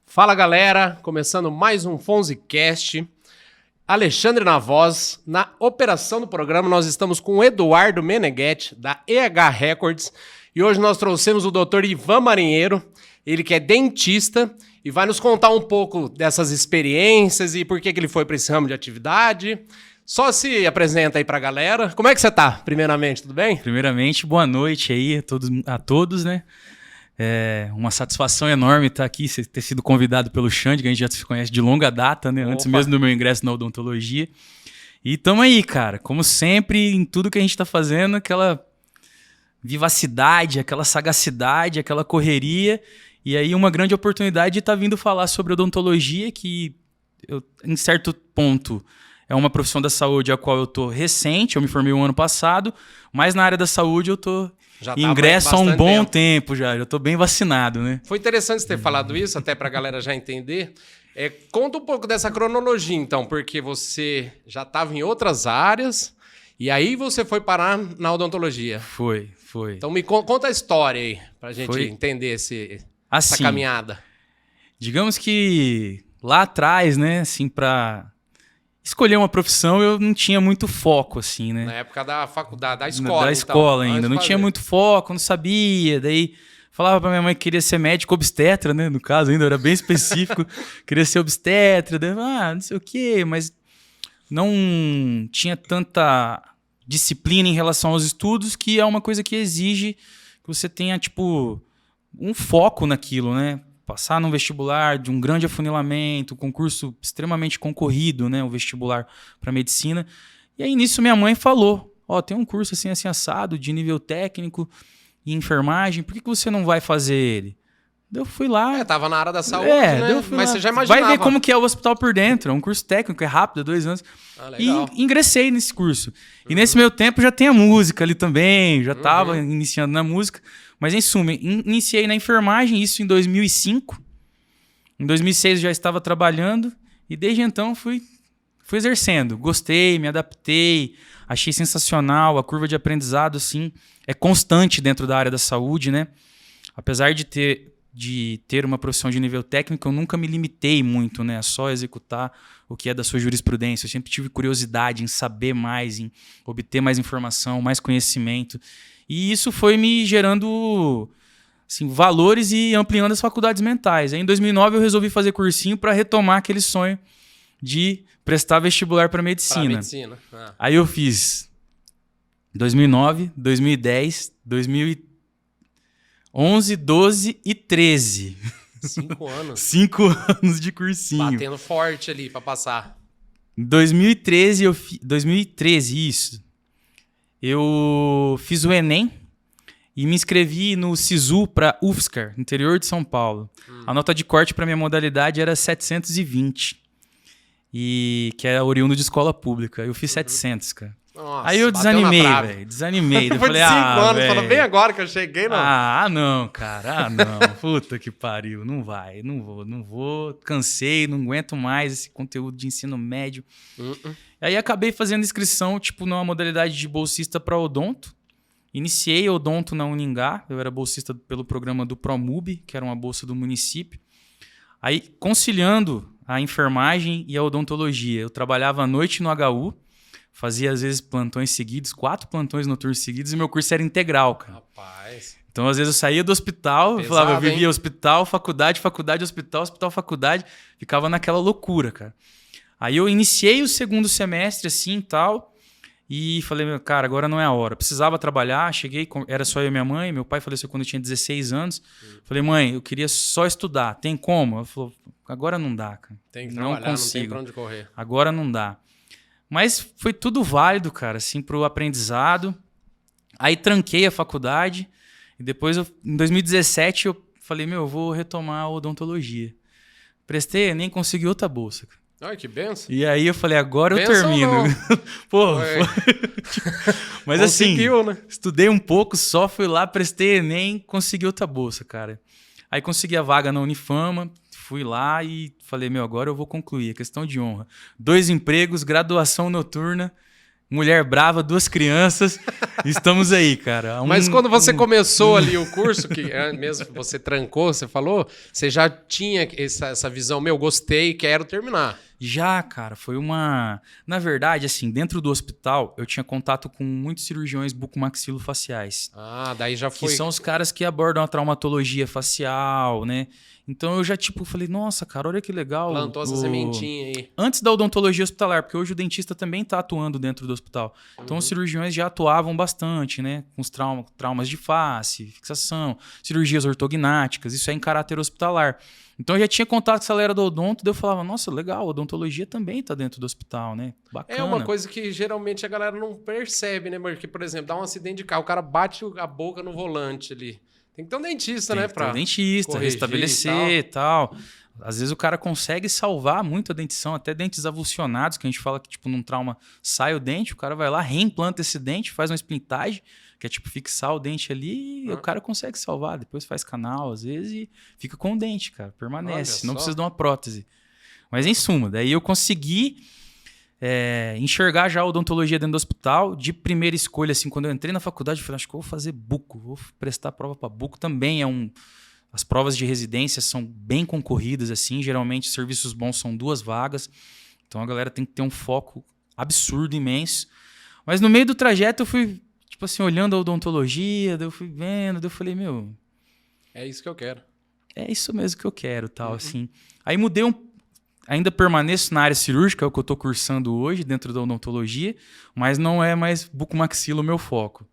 Fala galera, começando mais um FonziCast. Alexandre na voz, na operação do programa nós estamos com o Eduardo Meneghetti, da EH Records, e hoje nós trouxemos o Dr. Ivan Marinheiro, ele que é dentista, e vai nos contar um pouco dessas experiências e por que ele foi para esse ramo de atividade. Só se apresenta aí pra galera. Como é que você tá, primeiramente, tudo bem? Primeiramente, boa noite aí a todos, né? É uma satisfação enorme estar aqui, ter sido convidado pelo Xande, que a gente já se conhece de longa data, né? Antes mesmo do meu ingresso na odontologia. E tamo aí, cara. Como sempre, em tudo que a gente tá fazendo, aquela vivacidade, aquela sagacidade, aquela correria. E aí uma grande oportunidade de estar vindo falar sobre odontologia, que em certo ponto é uma profissão da saúde a qual eu tô recente, eu me formei o ano passado, mas na área da saúde eu tô... ingresso há um bom tempo já estou bem vacinado, né? Foi interessante você ter falado isso, até para a galera já entender. Conta um pouco dessa cronologia, então, porque você já estava em outras áreas e aí você foi parar na odontologia. Foi. Então me conta a história aí, para a gente entender essa caminhada. Digamos que lá atrás, né, assim, para escolher uma profissão, eu não tinha muito foco, assim, né? Na época da faculdade, da escola. Da escola ainda. Não tinha muito foco, não sabia. Daí falava pra minha mãe que queria ser médico obstetra, né? No caso, ainda era bem específico. Queria ser obstetra. Daí, não sei o quê, mas não tinha tanta disciplina em relação aos estudos, que é uma coisa que exige que você tenha, tipo, um foco naquilo, né? Passar num vestibular de um grande afunilamento, concurso extremamente concorrido, né, o vestibular para medicina. E aí nisso minha mãe falou, tem um curso assim assado, de nível técnico e enfermagem, por que você não vai fazer ele? Daí eu fui lá... Tava na área da saúde, né? Mas você já imaginava. Vai ver como que é o hospital por dentro, é um curso técnico, é rápido, 2 anos. Legal. E ingressei nesse curso. E nesse meio tempo já tem a música ali também, já estava iniciando na música. Mas, em suma, iniciei na enfermagem, isso em 2005. Em 2006 eu já estava trabalhando e desde então fui exercendo. Gostei, me adaptei, achei sensacional. A curva de aprendizado, assim, é constante dentro da área da saúde, né? Apesar de ter uma profissão de nível técnico, eu nunca me limitei muito, né? A só executar o que é da sua jurisprudência. Eu sempre tive curiosidade em saber mais, em obter mais informação, mais conhecimento. E isso foi me gerando assim, valores e ampliando as faculdades mentais. Aí, em 2009 eu resolvi fazer cursinho para retomar aquele sonho de prestar vestibular para medicina. Aí eu fiz 2009, 2010, 2011, 12 e 13. 5 anos. 5 anos de cursinho. Batendo forte ali para passar. Em 2013, 2013, isso. Eu fiz o Enem e me inscrevi no SISU para UFSCar, interior de São Paulo. A nota de corte para minha modalidade era 720, que é oriundo de escola pública. Eu fiz 700, cara. Nossa, aí eu desanimei, velho. Desanimei. Foi de 5 anos, falou bem agora que eu cheguei, não. Não, cara. Não. Puta que pariu. Não vai. Não vou. Cansei, não aguento mais esse conteúdo de ensino médio. Aí acabei fazendo inscrição, tipo, numa modalidade de bolsista para odonto. Iniciei odonto na Uningá. Eu era bolsista pelo programa do Promub, que era uma bolsa do município. Aí, conciliando a enfermagem e a odontologia, eu trabalhava à noite no HU. Fazia, às vezes, plantões seguidos, 4 plantões noturnos seguidos, e meu curso era integral, cara. Rapaz. Então, às vezes, eu saía do hospital, eu vivia hospital, faculdade, hospital, faculdade, ficava naquela loucura, cara. Aí eu iniciei o segundo semestre, assim, e tal, e falei, cara, agora não é a hora. Precisava trabalhar, cheguei, era só eu e minha mãe, meu pai faleceu quando eu tinha 16 anos. Falei, mãe, eu queria só estudar, tem como? Ela falou, agora não dá, cara. Tem que trabalhar, não tem pra onde correr. Agora não dá. Mas foi tudo válido, cara, assim, pro aprendizado. Aí tranquei a faculdade e depois, em 2017, eu falei, eu vou retomar a odontologia. Prestei, nem consegui outra bolsa, cara. Ai, que benção. E aí eu falei, agora eu termino. Pô, mas conseguiu, assim, né? Estudei um pouco, só fui lá, prestei Enem, consegui outra bolsa, cara. Aí consegui a vaga na Unifama, fui lá e falei, agora eu vou concluir, é questão de honra. 2 empregos, graduação noturna, mulher brava, 2 crianças, estamos aí, cara. Mas quando você começou ali o curso, que mesmo que você trancou, você falou, você já tinha essa visão, gostei, quero terminar. Já, cara, foi uma... Na verdade, assim, dentro do hospital, eu tinha contato com muitos cirurgiões bucomaxilofaciais. Ah, daí já foi... Que são os caras que abordam a traumatologia facial, né? Então eu já, falei, nossa, cara, olha que legal. Plantou essa sementinha aí. Antes da odontologia hospitalar, porque hoje o dentista também está atuando dentro do hospital. Então os cirurgiões já atuavam bastante, né? Com os traumas de face, fixação, cirurgias ortognáticas, isso é em caráter hospitalar. Então eu já tinha contato com essa galera do odonto, daí eu falava, nossa, legal, a odontologia também tá dentro do hospital, né? Bacana. É uma coisa que geralmente a galera não percebe, né? Porque, por exemplo, dá um acidente de carro, o cara bate a boca no volante ali. Tem que ter um dentista, né? Tem que ter um dentista, restabelecer e tal. Às vezes o cara consegue salvar muito a dentição, até dentes avulsionados, que a gente fala que, num trauma sai o dente, o cara vai lá, reimplanta esse dente, faz uma esplintagem, que é fixar o dente ali e o cara consegue salvar. Depois faz canal, às vezes, e fica com o dente, cara. Permanece, não precisa de uma prótese. Mas em suma, daí eu consegui enxergar já a odontologia dentro do hospital. De primeira escolha, assim, quando eu entrei na faculdade, eu falei, acho que eu vou fazer buco, vou prestar prova para buco. Também as provas de residência são bem concorridas, assim. Geralmente, serviços bons são 2 vagas. Então, a galera tem que ter um foco absurdo, imenso. Mas no meio do trajeto, eu fui... olhando a odontologia, daí eu fui vendo, daí eu falei, é isso que eu quero. É isso mesmo que eu quero, tal, assim. Aí mudei ainda permaneço na área cirúrgica, é o que eu tô cursando hoje, dentro da odontologia, mas não é mais bucomaxilo o meu foco.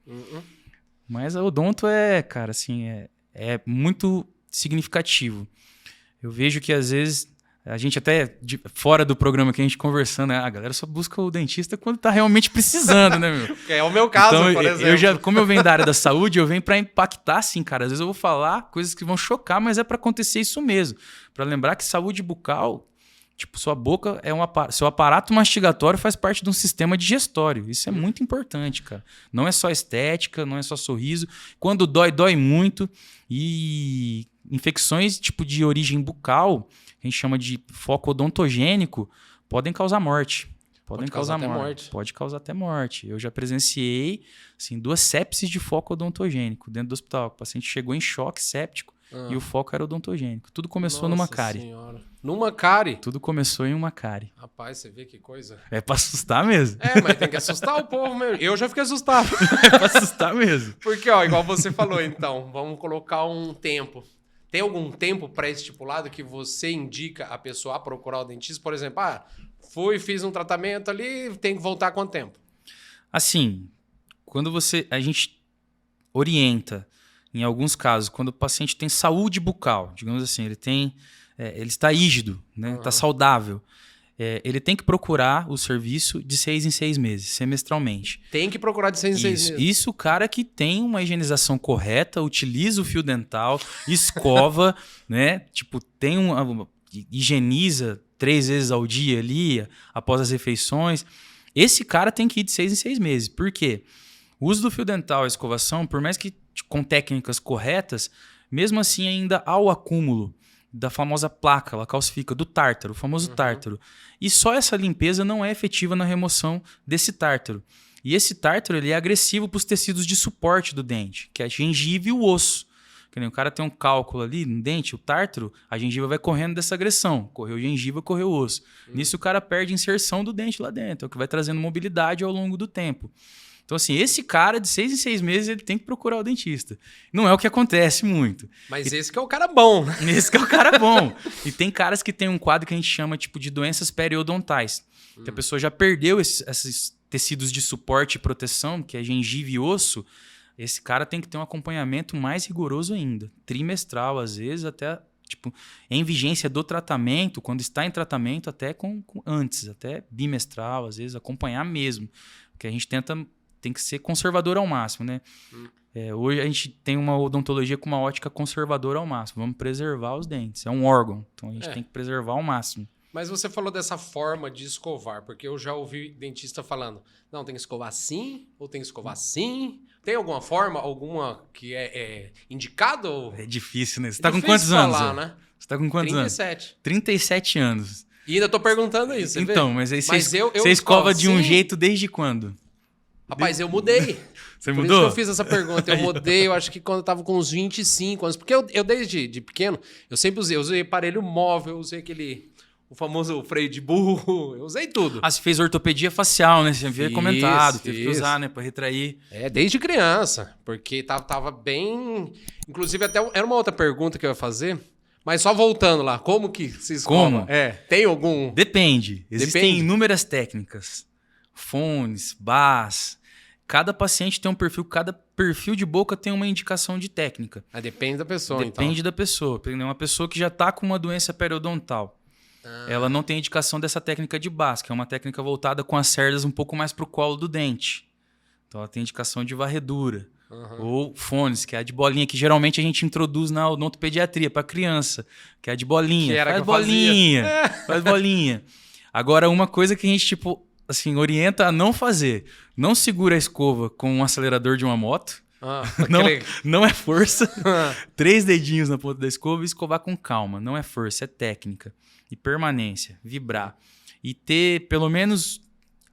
Mas a odonto cara, assim, é muito significativo. Eu vejo que, às vezes... A gente até, fora do programa que a gente conversando, a galera só busca o dentista quando tá realmente precisando, né, É o meu caso, então, por exemplo. Como eu venho da área da saúde, eu venho para impactar, sim, cara. Às vezes eu vou falar coisas que vão chocar, mas é para acontecer isso mesmo. Para lembrar que saúde bucal, sua boca seu aparato mastigatório faz parte de um sistema digestório. Isso é muito importante, cara. Não é só estética, não é só sorriso. Quando dói, dói muito. E infecções de origem bucal, a gente chama de foco odontogênico, podem causar morte. Pode causar até morte. Eu já presenciei 2 sepses de foco odontogênico dentro do hospital. O paciente chegou em choque séptico e o foco era odontogênico. Tudo começou numa cárie. Senhora. Numa cárie? Tudo começou em uma cárie. Rapaz, você vê que coisa. É pra assustar mesmo. Mas tem que assustar o povo mesmo. Eu já fiquei assustado. É pra assustar mesmo. Porque, igual você falou, então, vamos colocar um tempo. Tem algum tempo pré-estipulado que você indica a pessoa a procurar o dentista? Por exemplo, fiz um tratamento ali, tem que voltar quanto tempo? Assim, quando a gente orienta, em alguns casos, quando o paciente tem saúde bucal, digamos assim, ele está rígido, né? Está saudável. Ele tem que procurar o serviço de 6 em 6 meses, semestralmente. Tem que procurar de 6 em 6 meses. Isso o cara que tem uma higienização correta, utiliza o fio dental, escova, né? Higieniza 3 vezes ao dia ali, após as refeições. Esse cara tem que ir de 6 em 6 meses. Por quê? O uso do fio dental, a escovação, por mais que com técnicas corretas, mesmo assim ainda há o acúmulo da famosa placa, ela calcifica, do tártaro, o famoso tártaro. E só essa limpeza não é efetiva na remoção desse tártaro. E esse tártaro ele é agressivo para os tecidos de suporte do dente, que é a gengiva e o osso. Que nem o cara tem um cálculo ali no dente, o tártaro, a gengiva vai correndo dessa agressão. Correu gengiva, correu osso. Nisso o cara perde inserção do dente lá dentro, é o que vai trazendo mobilidade ao longo do tempo. Então, assim, esse cara, de 6 em 6 meses, ele tem que procurar o dentista. Não é o que acontece muito. Mas esse que é o cara bom, né? Esse que é o cara bom. E tem caras que tem um quadro que a gente chama de doenças periodontais. Que a pessoa já perdeu esses tecidos de suporte e proteção, que é gengiva e osso. Esse cara tem que ter um acompanhamento mais rigoroso ainda. Trimestral, às vezes, até em vigência do tratamento, quando está em tratamento, até antes, até bimestral, às vezes, acompanhar mesmo. Porque a gente tem que ser conservador ao máximo, né? Hoje a gente tem uma odontologia com uma ótica conservadora ao máximo. Vamos preservar os dentes. É um órgão, então a gente tem que preservar ao máximo. Mas você falou dessa forma de escovar, porque eu já ouvi dentista falando, não, tem que escovar assim, ou tem que escovar assim. Tem alguma forma, alguma que é indicado? É difícil, né? Você tá com quantos anos? Né? Você tá com quantos 37. anos? 37 anos. E ainda tô perguntando isso, você então, vê? Mas aí eu você escova de um assim? jeito desde quando? Rapaz, eu mudei. Você Por mudou? isso que eu fiz essa pergunta. Eu mudei, eu acho que quando eu tava com uns 25 anos. Porque eu desde de pequeno, eu sempre usei aparelho móvel, eu usei o famoso freio de burro, eu usei tudo. Ah, você fez ortopedia facial, né? Você havia comentado, teve que fiz. usar, né? Pra retrair. Desde criança, porque tava bem... Inclusive, até era uma outra pergunta que eu ia fazer, mas só voltando lá, como que se escova? Como? Tem algum... Depende. Existem Depende. inúmeras técnicas. Fones, bás. Cada paciente tem um perfil, cada perfil de boca tem uma indicação de técnica. Depende da pessoa, Depende da pessoa. Por exemplo, uma pessoa que já está com uma doença periodontal, ela não tem indicação dessa técnica de bás, que é uma técnica voltada com as cerdas um pouco mais para o colo do dente. Então ela tem indicação de varredura. Ou fones, que é a de bolinha, que geralmente a gente introduz na odontopediatria para criança, que é a de bolinha. Que era faz que eu bolinha, fazia. faz bolinha. Agora, uma coisa que a gente, tipo, assim, orienta a não fazer. Não segura a escova com um acelerador de uma moto. Não é força. 3 dedinhos na ponta da escova e escovar com calma. Não é força, é técnica. E permanência, vibrar. E ter, pelo menos,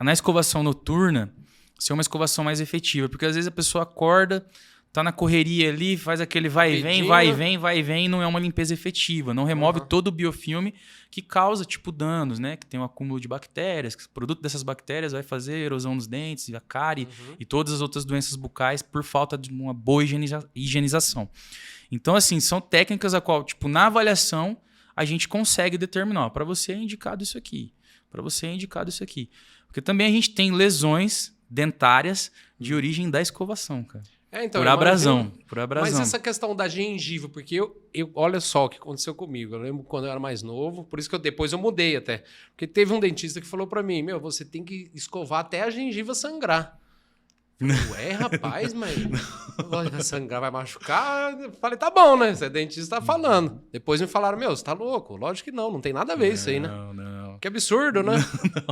na escovação noturna, ser uma escovação mais efetiva. Porque às vezes a pessoa acorda, tá na correria ali, faz aquele vai e vem, vai e vem, vai e vem, e não é uma limpeza efetiva. Não remove todo o biofilme que causa, tipo, danos, né? Que tem um acúmulo de bactérias, que o produto dessas bactérias vai fazer erosão nos dentes, a cárie e todas as outras doenças bucais por falta de uma boa higienização. Então, assim, são técnicas a qual, tipo, na avaliação, a gente consegue determinar, para você é indicado isso aqui, para você é indicado isso aqui. Porque também a gente tem lesões dentárias de origem da escovação, cara. Então, por abrasão. Mas essa questão da gengiva, porque eu olha só o que aconteceu comigo. Eu lembro quando eu era mais novo, por isso que depois eu mudei até. Porque teve um dentista que falou pra mim, você tem que escovar até a gengiva sangrar. Ué, rapaz, mas vai sangrar, vai machucar. Eu falei, tá bom, né? Você é dentista, tá falando. Depois me falaram, você tá louco? Lógico que não tem nada a ver isso aí, né? Não. Que absurdo, né?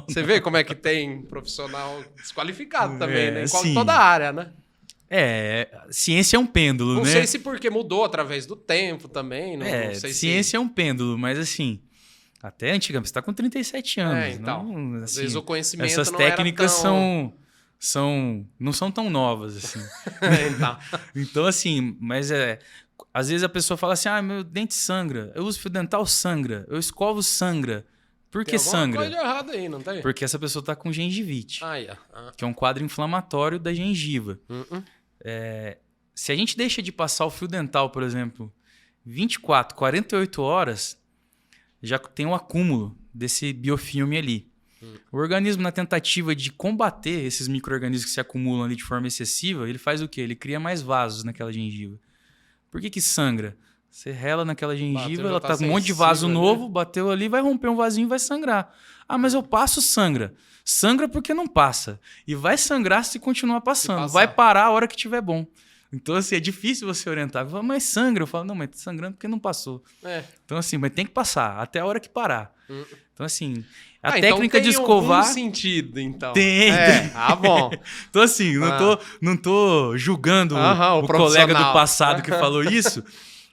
Você vê como é que tem profissional desqualificado também, né? Em toda a área, né? Ciência é um pêndulo, não né? Não sei se porque mudou através do tempo também. Não sei ciência é um pêndulo, mas assim, até antigamente, você tá com 37 anos. Então, não, assim, às vezes o conhecimento essas não técnicas era tão... não são tão novas, assim. Então, assim, mas às vezes a pessoa fala assim, meu dente sangra, eu uso fio dental, sangra, eu escovo, sangra. Por que sangra? Tem alguma coisa errada aí, não tem? Porque essa pessoa tá com gengivite, que é um quadro inflamatório da gengiva. Se a gente deixa de passar o fio dental, por exemplo, 24, 48 horas, já tem um acúmulo desse biofilme ali. O organismo, na tentativa de combater esses micro-organismos que se acumulam ali de forma excessiva, ele faz o quê? Ele cria mais vasos naquela gengiva. Por que sangra? Você rela naquela gengiva, ela tá com um monte de vaso novo, bateu ali, vai romper um vasinho e vai sangrar. Mas eu passo, sangra. Sangra porque não passa. E vai sangrar se continuar passando. Vai parar a hora que tiver bom. Então, assim, é difícil você orientar. Falo, mas sangra. Eu falo, não, mas tá sangrando porque não passou. Então, assim, mas tem que passar até a hora que parar. Então, assim, a técnica de escovar... Tem sentido, então. Tem. Bom. Então, assim, não tô julgando o colega do passado que falou isso,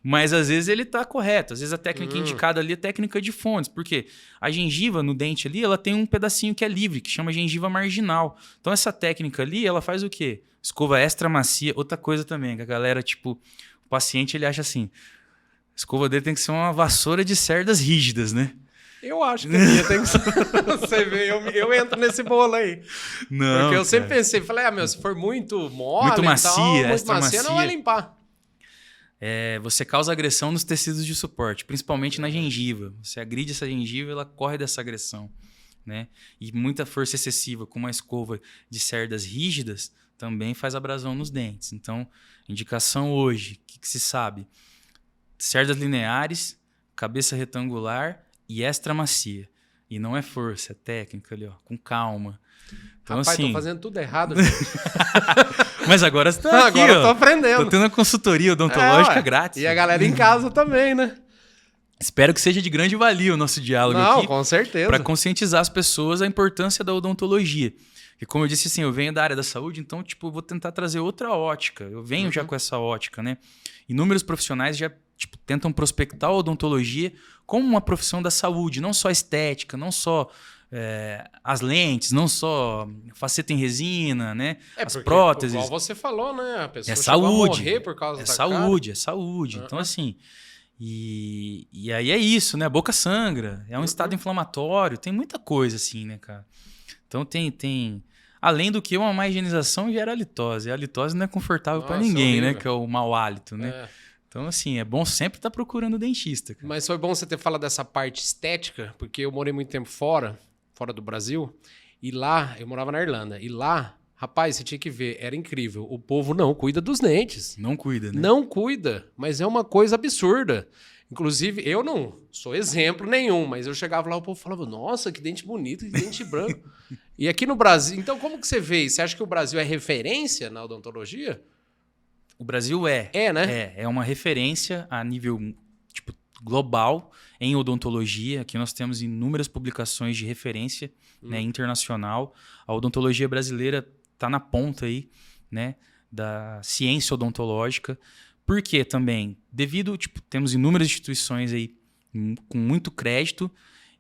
mas às vezes ele tá correto. Às vezes a técnica indicada ali é técnica de fones. Porque a gengiva no dente ali, ela tem um pedacinho que é livre, que chama gengiva marginal. Então, essa técnica ali, ela faz o quê? Escova extra macia. Outra coisa também, que a galera, tipo, o paciente, ele acha assim, a escova dele tem que ser uma vassoura de cerdas rígidas, né? Eu acho que a minha tem que ser... Você vê, eu entro nesse bolo aí. Não, porque eu sempre pensei, falei, se for muito mole, muito macia, muito macia, não vai limpar. Você causa agressão nos tecidos de suporte, principalmente na gengiva. Você agride essa gengiva, ela corre dessa agressão, né? E muita força excessiva com uma escova de cerdas rígidas também faz abrasão nos dentes. Então, indicação hoje, o que se sabe? Cerdas lineares, cabeça retangular e extra macia. E não é força, é técnica ali, com calma. Então, rapaz, assim... tô fazendo tudo errado. Mas agora você tá aqui, agora eu tô aprendendo. Tô tendo uma consultoria odontológica grátis. E a galera em casa também, né? espero que seja de grande valia o nosso diálogo Não, aqui. com certeza. Para conscientizar as pessoas a importância da odontologia. E como eu disse assim, eu venho da área da saúde, então tipo, eu vou tentar trazer outra ótica. Eu venho já com essa ótica, né? Inúmeros profissionais já tipo, tentam prospectar a odontologia como uma profissão da saúde, não só estética, não só as lentes, não só faceta em resina, né? As porque, próteses. igual você falou, né? A pessoa É chegou a saúde. morrer por causa É da saúde, é saúde. Então, assim. E aí é isso, né? A boca sangra, é um estado inflamatório, tem muita coisa assim, né, cara? Então tem. Além do que uma má higienização gera halitose. E a halitose não é confortável para ninguém, horrível. né? Que é o mau hálito, né? É. Então, assim, é bom sempre estar procurando dentista. Cara. Mas foi bom você ter falado dessa parte estética, porque eu morei muito tempo fora do Brasil, e lá, eu morava na Irlanda, e lá, rapaz, você tinha que ver, era incrível. O povo não cuida dos dentes. Não cuida, né? Não cuida, mas é uma coisa absurda. Inclusive, eu não sou exemplo nenhum, mas eu chegava lá, o povo falava, nossa, que dente bonito, que dente branco. E aqui no Brasil, então como que você vê isso? Você acha que o Brasil é referência na odontologia? O Brasil é. É, né? É uma referência a nível tipo, global em odontologia. Aqui nós temos inúmeras publicações de referência né, internacional. A odontologia brasileira está na ponta aí, né, da ciência odontológica. Por quê também? Devido, tipo, temos inúmeras instituições aí com muito crédito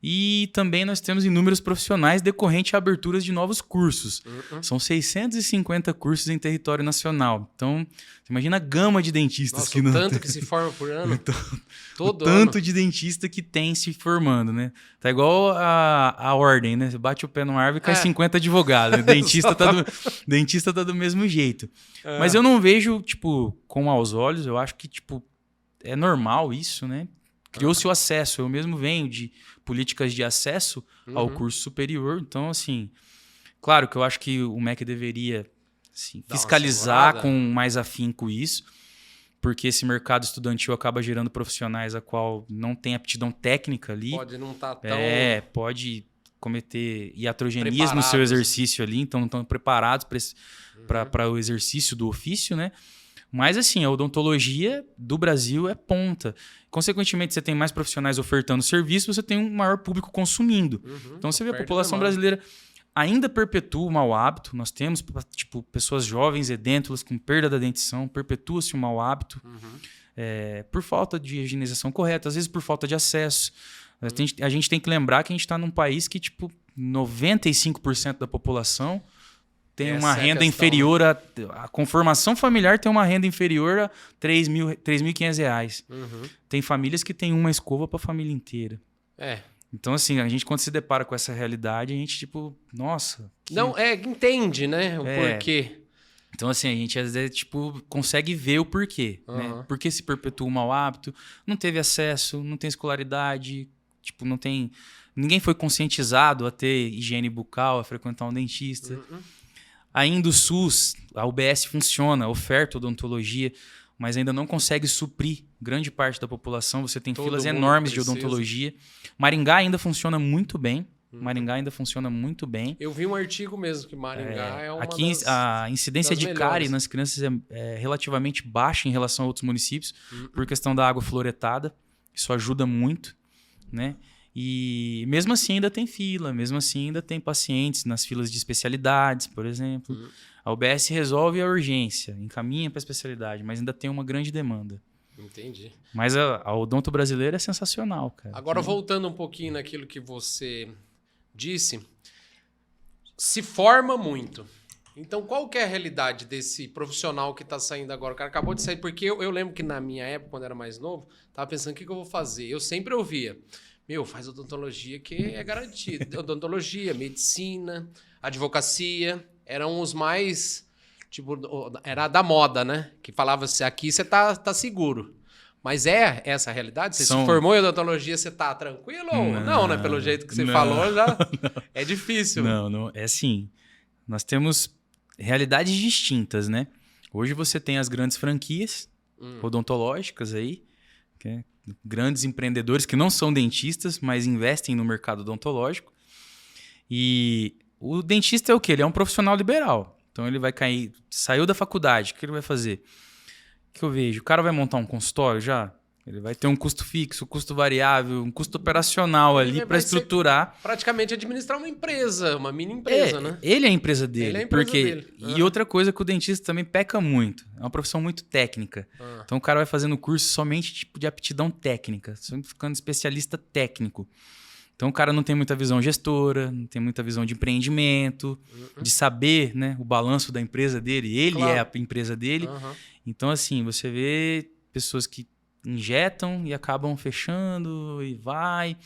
e também nós temos inúmeros profissionais decorrente a aberturas de novos cursos. São 650 cursos em território nacional. Então, você imagina a gama de dentistas Nossa, que o não tanto que se forma por ano. Todo o tanto ano. de dentista que tem se formando, né? Tá igual a ordem, né? Você bate o pé numa árvore e cai 50 advogados. Né? Dentista tá do mesmo jeito. Mas eu não vejo, tipo, com maus olhos. Eu acho que, tipo, é normal isso, né? Criou-se o acesso. Eu mesmo venho de políticas de acesso ao curso superior. Então, assim, claro que eu acho que o MEC deveria assim, fiscalizar com mais afinco isso, porque esse mercado estudantil acaba gerando profissionais a qual não tem aptidão técnica ali. Pode não estar tão... pode cometer iatrogenismo no seu exercício ali, então não estão preparados para o exercício do ofício, né? Mas, assim, a odontologia do Brasil é ponta. Consequentemente, você tem mais profissionais ofertando serviço, você tem um maior público consumindo. Então, você vê a população brasileira ainda perpetua o mau hábito. Nós temos, tipo, pessoas jovens edêntulas com perda da dentição, perpetua-se o mau hábito por falta de higienização correta, às vezes por falta de acesso. A gente tem que lembrar que a gente está num país que, tipo, 95% da população tem uma renda inferior a conformação familiar tem uma renda inferior a R$3.500. Tem famílias que têm uma escova para a família inteira. Então, assim, a gente quando se depara com essa realidade, a gente, tipo, nossa... Não, entende, né? O porquê. Então, assim, a gente às vezes, tipo, consegue ver o porquê, né? Por que se perpetua o mau hábito? Não teve acesso, não tem escolaridade, tipo, não tem... Ninguém foi conscientizado a ter higiene bucal, a frequentar um dentista. Ainda o SUS, a UBS funciona, oferta odontologia, mas ainda não consegue suprir grande parte da população. Você tem filas enormes de odontologia. Maringá ainda funciona muito bem. Eu vi um artigo mesmo que Maringá é uma aqui a incidência de cárie nas crianças é relativamente baixa em relação a outros municípios, por questão da água fluoretada. Isso ajuda muito, né? E mesmo assim ainda tem fila, mesmo assim ainda tem pacientes nas filas de especialidades, por exemplo. A UBS resolve a urgência, encaminha para a especialidade, mas ainda tem uma grande demanda. Entendi. Mas a odonto brasileira é sensacional, cara. Agora, voltando um pouquinho naquilo que você disse, se forma muito. Então, qual que é a realidade desse profissional que está saindo agora? O cara acabou de sair, porque eu lembro que na minha época, quando eu era mais novo, estava pensando, o que eu vou fazer? Eu sempre ouvia... faz odontologia que é garantido. Odontologia, medicina, advocacia, eram os mais, tipo, era da moda, né? Que falava assim, aqui você tá seguro. Mas é essa a realidade? Você se formou em odontologia, você tá tranquilo ou não, né? Pelo jeito que você falou, já é difícil. Não, é assim, nós temos realidades distintas, né? Hoje você tem as grandes franquias odontológicas aí, que grandes empreendedores que não são dentistas, mas investem no mercado odontológico. E o dentista é o quê? Ele é um profissional liberal. Então ele vai saiu da faculdade, o que ele vai fazer? O que eu vejo? O cara vai montar um consultório já? Ele vai ter um custo fixo, um custo variável, um custo operacional ali para estruturar. Praticamente administrar uma empresa, uma mini empresa, né? Ele é a empresa dele. Ele é a empresa dele. E outra coisa que o dentista também peca muito. É uma profissão muito técnica. Então o cara vai fazendo curso somente tipo de aptidão técnica, sempre ficando especialista técnico. Então o cara não tem muita visão gestora, não tem muita visão de empreendimento, de saber, né, o balanço da empresa dele. Ele é a empresa dele. Então assim, você vê pessoas que injetam e acabam fechando e vai.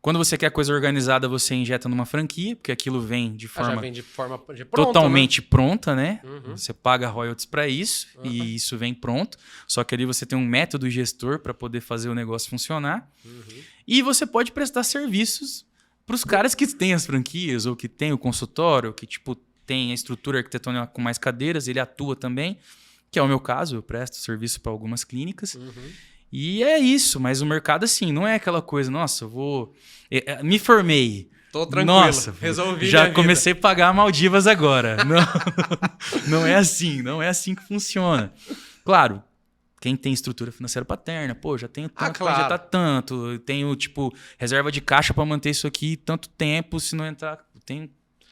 Quando você quer coisa organizada, você injeta numa franquia, porque aquilo vem de forma, já vem de forma pronta, totalmente pronta, né? Você paga royalties para isso e isso vem pronto. Só que ali você tem um método gestor para poder fazer o negócio funcionar. E você pode prestar serviços para os caras que têm as franquias ou que têm o consultório, que tipo tem a estrutura arquitetônica com mais cadeiras, ele atua também, que é o meu caso, eu presto serviço para algumas clínicas. E é isso, mas o mercado, assim, não é aquela coisa, nossa, eu vou... Me formei. Tô tranquilo, nossa, resolvi já comecei a pagar Maldivas agora. Não é assim que funciona. Claro, quem tem estrutura financeira paterna, pô, já tenho tanto para injetar tanto, eu tenho, tipo, reserva de caixa para manter isso aqui tanto tempo, se não entrar,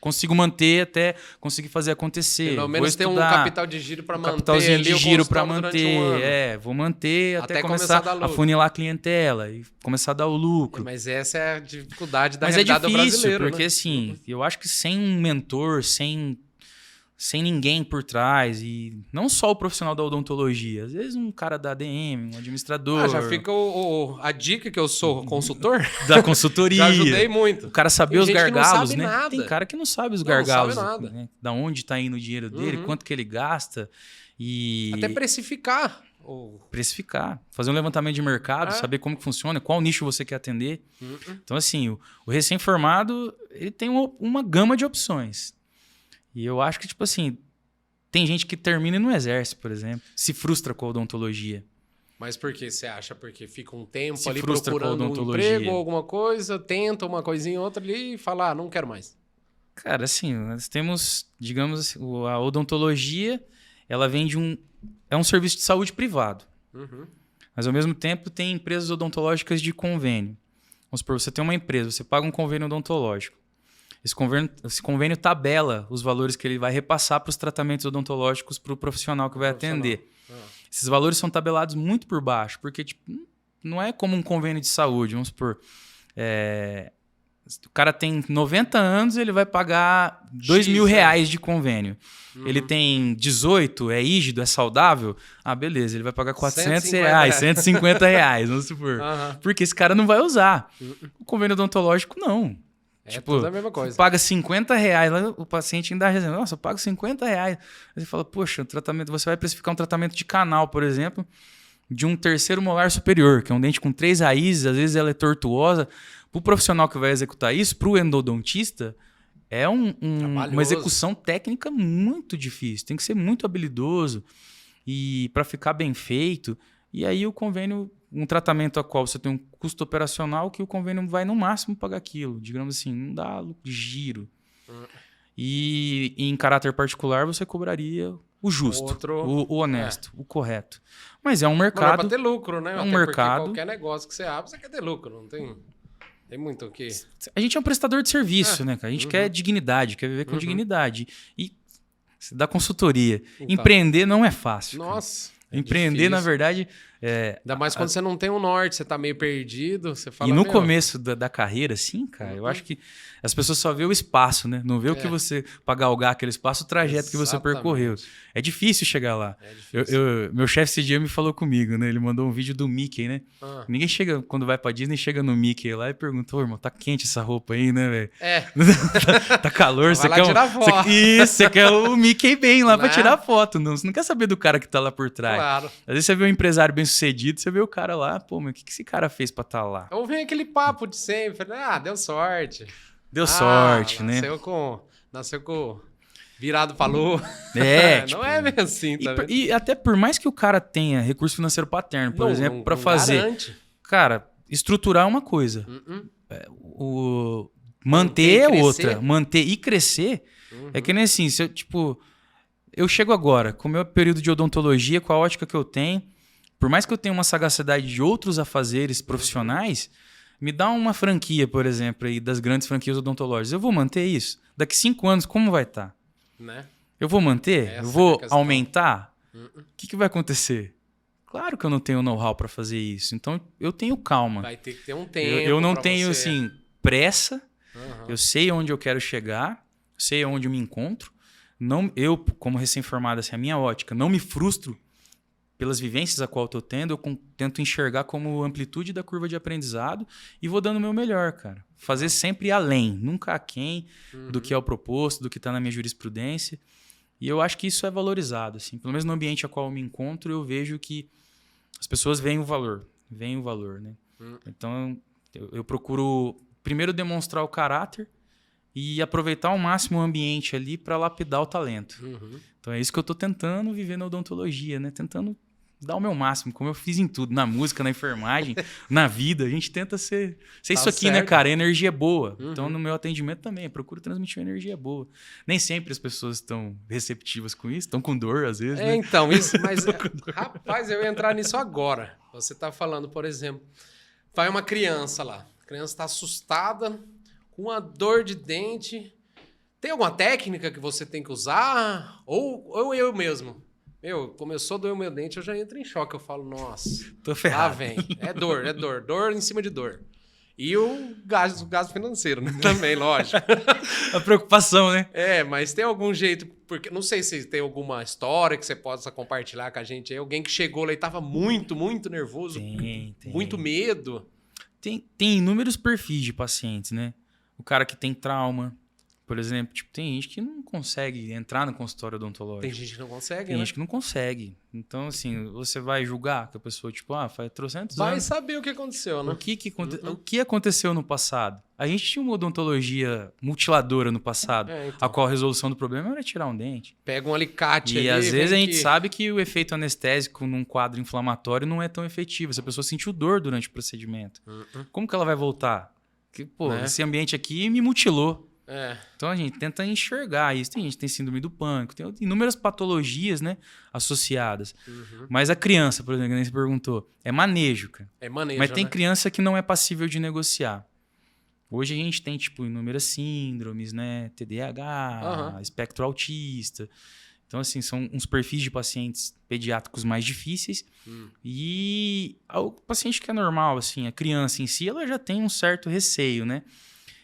consigo manter até conseguir fazer acontecer. Pelo menos ter um capital de giro para manter. Capitalzinho de giro para manter. Vou manter até começar a funilar a clientela e começar a dar o lucro. Mas essa é a dificuldade da realidade do brasileiro. Mas é difícil, porque assim, eu acho que sem um mentor, sem ninguém por trás, e não só o profissional da odontologia, às vezes um cara da ADM, um administrador. Já fica a dica que eu sou consultor. Da consultoria. Já ajudei muito. O cara saber os gargalos, né? Nada. Tem cara que não sabe os gargalos. Não sabe nada. Né? Da onde está indo o dinheiro dele, quanto que ele gasta. E... até precificar. Precificar. Fazer um levantamento de mercado, saber como que funciona, qual nicho você quer atender. Então, assim, o recém-formado ele tem uma gama de opções. E eu acho que, tipo assim, tem gente que termina e não exerce, por exemplo. Se frustra com a odontologia. Mas por que você acha? Porque fica um tempo Se ali frustra procurando um emprego ou alguma coisa, tenta uma coisinha outra ali e fala, não quero mais. Cara, assim, nós temos, digamos assim, a odontologia, ela vem de é um serviço de saúde privado. Mas, ao mesmo tempo, tem empresas odontológicas de convênio. Vamos supor, você tem uma empresa, você paga um convênio odontológico. Esse convênio tabela os valores que ele vai repassar para os tratamentos odontológicos para o profissional que vai atender. Esses valores são tabelados muito por baixo, porque tipo, não é como um convênio de saúde. Vamos supor, o cara tem 90 anos, ele vai pagar R$2.000 de convênio. Ele tem 18, é rígido, é saudável? Ah, beleza, ele vai pagar R$400, R$150, vamos supor. Porque esse cara não vai usar. O convênio odontológico, não. Tudo a mesma coisa. Paga R$50, o paciente ainda resenha. Nossa, eu pago R$50. Aí você fala, poxa, o tratamento, você vai precificar um tratamento de canal, por exemplo, de um terceiro molar superior, que é um dente com 3 raízes, às vezes ela é tortuosa. Para o profissional que vai executar isso, para o endodontista, é uma execução técnica muito difícil. Tem que ser muito habilidoso e para ficar bem feito. E aí o convênio, um tratamento a qual você tem um custo operacional que o convênio vai no máximo pagar aquilo. Digamos assim, não dá giro. E em caráter particular você cobraria o justo, o honesto, o correto. Mas é um mercado... Não é para ter lucro, né? É um mercado... Qualquer negócio que você abre, você quer ter lucro. Não tem muito o que... A gente é um prestador de serviço, né, cara? A gente quer dignidade, quer viver com dignidade. E da consultoria. Então, empreender não é fácil. Nossa... Empreender, difícil. Na verdade... Ainda mais quando você não tem um norte, você tá meio perdido, você fala... E no começo da carreira, assim, cara, eu acho que as pessoas só vê o espaço, né? Não vê o que você... Pra galgar aquele espaço, o trajeto que você percorreu. É difícil chegar lá. Meu chefe esse dia me falou comigo, né? Ele mandou um vídeo do Mickey, né? Ninguém chega, quando vai pra Disney, chega no Mickey lá e pergunta, ô, irmão, tá quente essa roupa aí, né, velho? Tá calor, você quer... tirar foto. Isso, você quer o Mickey bem lá pra tirar foto. Não, você não quer saber do cara que tá lá por trás. Claro. Às vezes você vê um empresário bem sucedido, você vê o cara lá, pô, mas o que esse cara fez pra estar lá? Ou vem aquele papo de sempre, deu sorte. Deu sorte, né? Nasceu com virado pra lua. Tipo, não é bem assim, tá vendo? E até por mais que o cara tenha recurso financeiro paterno, por exemplo, pra fazer... Garante. Cara, estruturar é uma coisa. Manter é outra. Manter e crescer é que nem assim, se eu chego agora, com o meu período de odontologia, com a ótica que eu tenho, Por mais que eu tenha uma sagacidade de outros afazeres profissionais, me dá uma franquia, por exemplo, aí, das grandes franquias odontológicas. Eu vou manter isso? Daqui 5 anos, como vai estar? Né? Eu vou manter? Essa Eu vou é a questão. aumentar? O que vai acontecer? Claro que eu não tenho know-how para fazer isso. Então, eu tenho calma. Vai ter que ter um tempo. Eu não pra tenho, você. assim, pressa. Aham. Eu sei onde eu quero chegar, sei onde eu me encontro. Não, eu, como recém-formado, assim, a minha ótica, não me frustro pelas vivências a qual eu tô tendo. Eu tento enxergar como amplitude da curva de aprendizado e vou dando o meu melhor, cara. Fazer sempre além, nunca aquém do que é o proposto, do que está na minha jurisprudência. E eu acho que isso é valorizado, assim. Pelo menos no ambiente a qual eu me encontro, eu vejo que as pessoas veem o valor, né? Então, eu procuro primeiro demonstrar o caráter e aproveitar ao máximo o ambiente ali para lapidar o talento. Então é isso que eu tô tentando viver na odontologia, né? Tentando dar o meu máximo, como eu fiz em tudo, na música, na enfermagem, na vida. A gente tenta ser isso aqui, né, certo. cara? Energia boa. Então no meu atendimento também, eu procuro transmitir uma energia boa. Nem sempre as pessoas estão receptivas com isso, estão com dor às vezes, né? Então, isso, mas rapaz, eu ia entrar nisso agora. Você tá falando, por exemplo, vai uma criança lá. A criança tá assustada, com uma dor de dente. Tem alguma técnica que você tem que usar? Ou eu mesmo? Começou a doer o meu dente, eu já entro em choque. Eu falo, nossa, Tô lá ferrado. vem. É dor. Dor em cima de dor. E o gasto financeiro, né? Também, lógico. A preocupação, né? Mas tem algum jeito, porque não sei se tem alguma história que você possa compartilhar com a gente aí. Alguém que chegou lá e tava muito, muito nervoso, Tem. muito medo. Tem inúmeros perfis de pacientes, né? O cara que tem trauma, por exemplo, tipo, tem gente que não consegue entrar no consultório odontológico. Tem gente que não consegue, Tem né? gente que não consegue. Então, assim, você vai julgar que a pessoa, tipo, faz 300 Vai anos. saber o que aconteceu, né? O que aconteceu no passado? A gente tinha uma odontologia mutiladora no passado, Então. a qual a resolução do problema era tirar um dente. Pega um alicate E ali, às vezes a vem gente sabe que o efeito anestésico num quadro inflamatório não é tão efetivo. Se a pessoa sentiu dor durante o procedimento, como que ela vai voltar? Que, Né? esse ambiente aqui me mutilou. É. Então a gente tenta enxergar isso. Tem gente que tem síndrome do pânico, tem inúmeras patologias, né, associadas. Mas a criança, por exemplo, que nem você perguntou, é manejo, cara. É manejo, Mas tem né? criança que não é passível de negociar. Hoje a gente tem, tipo, inúmeras síndromes, né? TDAH, espectro autista. Então, assim, são uns perfis de pacientes pediátricos mais difíceis. E o paciente que é normal, assim, a criança em si, ela já tem um certo receio, né?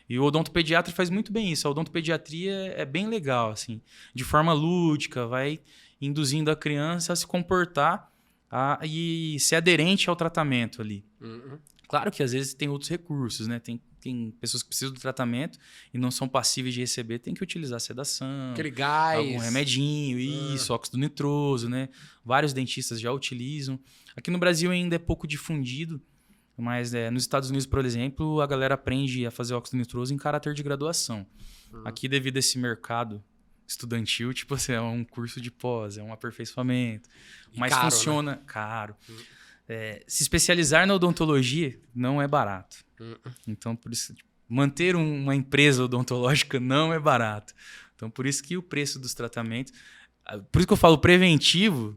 E o odontopediatra faz muito bem isso. A odontopediatria é bem legal, assim. De forma lúdica, vai induzindo a criança a se comportar e ser aderente ao tratamento ali. Claro que às vezes tem outros recursos, né? Tem pessoas que precisam do tratamento e não são passíveis de receber, tem que utilizar sedação, Aquele gás. algum remedinho, isso, óxido nitroso, né? Vários dentistas já utilizam. Aqui no Brasil ainda é pouco difundido, mas nos Estados Unidos, por exemplo, a galera aprende a fazer óxido nitroso em caráter de graduação. Aqui, devido a esse mercado estudantil, tipo assim, é um curso de pós, é um aperfeiçoamento. Mas caro, funciona caro. Se especializar na odontologia não é barato. Então, por isso, manter uma empresa odontológica não é barato. Então, por isso que o preço dos tratamentos... Por isso que eu falo preventivo,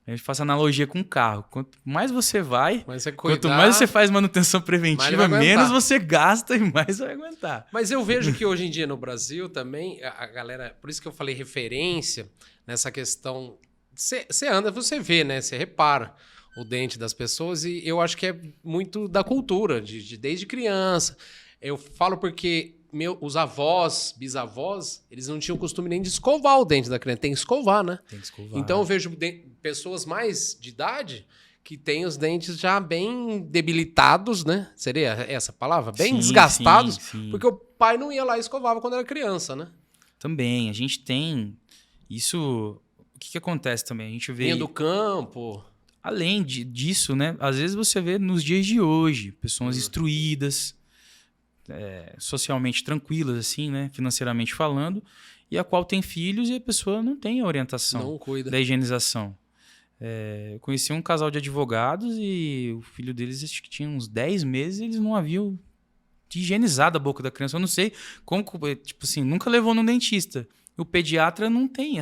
a gente faz analogia com carro. Quanto mais você vai, quanto mais você faz manutenção preventiva, menos você gasta e mais vai aguentar. Mas eu vejo que hoje em dia no Brasil também, a galera... Por isso que eu falei referência nessa questão... Você anda, você vê, né? Você repara o dente das pessoas e eu acho que é muito da cultura, desde criança. Eu falo porque os avós, bisavós, eles não tinham costume nem de escovar o dente da criança. Tem que escovar, né? Tem que escovar. Então eu vejo pessoas mais de idade que têm os dentes já bem debilitados, né? Seria essa palavra? Bem desgastados. Sim. Porque o pai não ia lá e escovava quando era criança, né? Também, a gente tem isso... O que acontece também? A gente vê... Vinha do campo... Além disso, né? Às vezes você vê nos dias de hoje pessoas instruídas, socialmente tranquilas, assim, né? Financeiramente falando, e a qual tem filhos e a pessoa não tem a orientação Não cuida da higienização. Eu conheci um casal de advogados e o filho deles acho que tinha uns 10 meses e eles não haviam higienizado a boca da criança. Eu não sei como, tipo assim, nunca levou no dentista. O pediatra não tem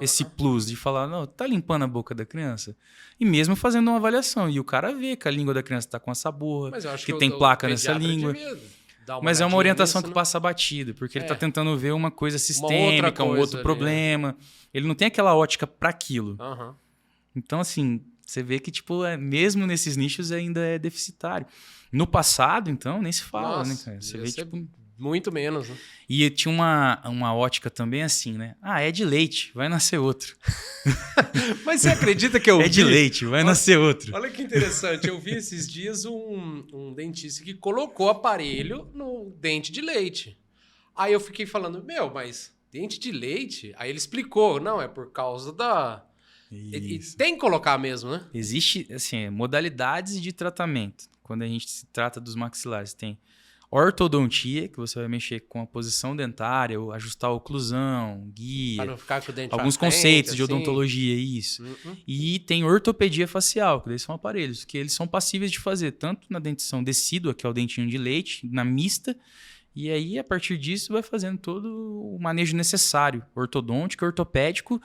esse plus de falar, não, tá limpando a boca da criança? E mesmo fazendo uma avaliação. E o cara vê que a língua da criança tá com essa borra, Mas eu acho que que tem placa nessa língua. Mas é uma orientação que passa batida, porque ele tá tentando ver uma coisa sistêmica, um outro problema. Ele não tem aquela ótica para aquilo. Então, assim, você vê que, tipo, mesmo nesses nichos ainda é deficitário. No passado, então, nem se fala, né, cara? Você vê, tipo... Muito menos, né? E tinha uma ótica também assim, né? Ah, é de leite, vai nascer outro. Mas você acredita que eu vi? É de leite, vai nascer outro. Olha que interessante, eu vi esses dias um dentista que colocou aparelho no dente de leite. Aí eu fiquei falando, mas dente de leite? Aí ele explicou, não, é por causa da... E tem que colocar mesmo, né? Existe, assim, modalidades de tratamento. Quando a gente se trata dos maxilares, tem ortodontia, que você vai mexer com a posição dentária, ou ajustar a oclusão, guia, para não ficar com o dente alguns conceitos de odontologia, isso. E tem ortopedia facial, que daí são aparelhos que eles são passíveis de fazer tanto na dentição decídua, que é o dentinho de leite, na mista, e aí a partir disso vai fazendo todo o manejo necessário, ortodôntico, ortopédico,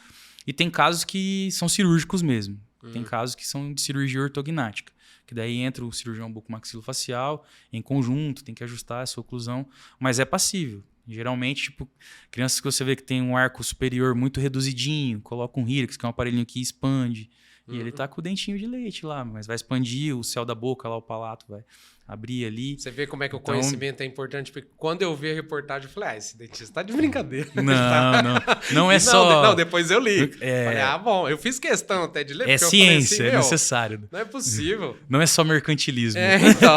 e tem casos que são cirúrgicos mesmo. Tem casos que são de cirurgia ortognática, que daí entra o cirurgião bucomaxilofacial em conjunto, tem que ajustar essa oclusão, mas é passível. Geralmente, tipo, crianças que você vê que tem um arco superior muito reduzidinho, coloca um Hyrix, que é um aparelhinho que expande, e ele tá com o dentinho de leite lá, mas vai expandir o céu da boca lá, o palato vai abrir ali. Você vê como é que o conhecimento é importante, porque quando eu vi a reportagem, eu falei, esse dentista tá de brincadeira. Não é só... Não, depois eu li. Falei, bom, eu fiz questão até de ler. É ciência, falei assim, é necessário. Não é possível. Não é só mercantilismo. Então...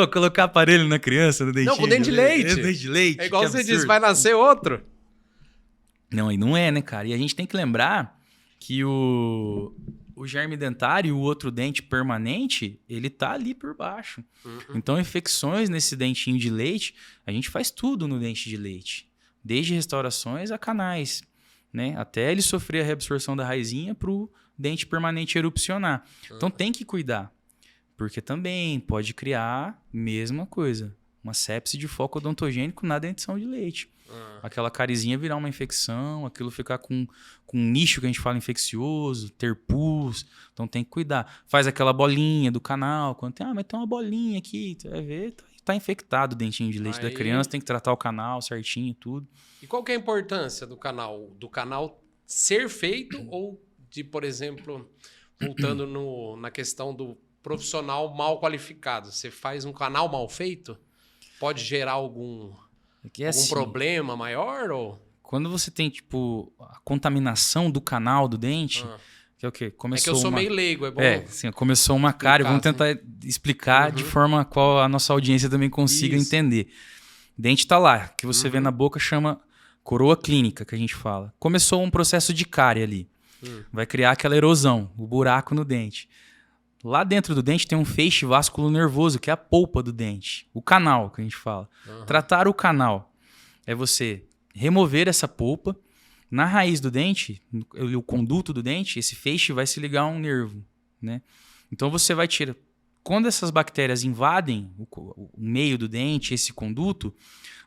colocar aparelho na criança, no dentinho. Não, com dente de leite. Dente de leite. É igual você disse, vai nascer outro. Não, e não é, né, cara? E a gente tem que lembrar que o germe dentário e o outro dente permanente, ele tá ali por baixo. Então, infecções nesse dentinho de leite, a gente faz tudo no dente de leite. Desde restaurações a canais, né? Até ele sofrer a reabsorção da raizinha pro dente permanente erupcionar. Então, tem que cuidar. Porque também pode criar mesma coisa. Uma sepse de foco odontogênico na dentição de leite. Aquela carizinha virar uma infecção, aquilo ficar com um nicho que a gente fala infeccioso, ter pus. Então tem que cuidar. Faz aquela bolinha do canal. Quando tem, mas tem uma bolinha aqui. Você vai ver, tá infectado o dentinho de leite da criança. Tem que tratar o canal certinho, tudo. E qual que é a importância do canal? Do canal ser feito ou de, por exemplo, voltando na questão do profissional mal qualificado. Você faz um canal mal feito? Pode gerar algum problema maior? Ou? Quando você tem, tipo, a contaminação do canal do dente, que é o quê? É que eu sou meio leigo, é bom? Assim, começou uma cárie, vamos tentar explicar de forma a qual a nossa audiência também consiga entender. Dente tá lá, que você vê na boca, chama coroa clínica, que a gente fala. Começou um processo de cárie ali. Vai criar aquela erosão, o buraco no dente. Lá dentro do dente tem um feixe vasculo nervoso, que é a polpa do dente. O canal, que a gente fala. Tratar o canal é você remover essa polpa. Na raiz do dente, o conduto do dente, esse feixe vai se ligar a um nervo, né? Então você vai tirar... Quando essas bactérias invadem o meio do dente, esse conduto,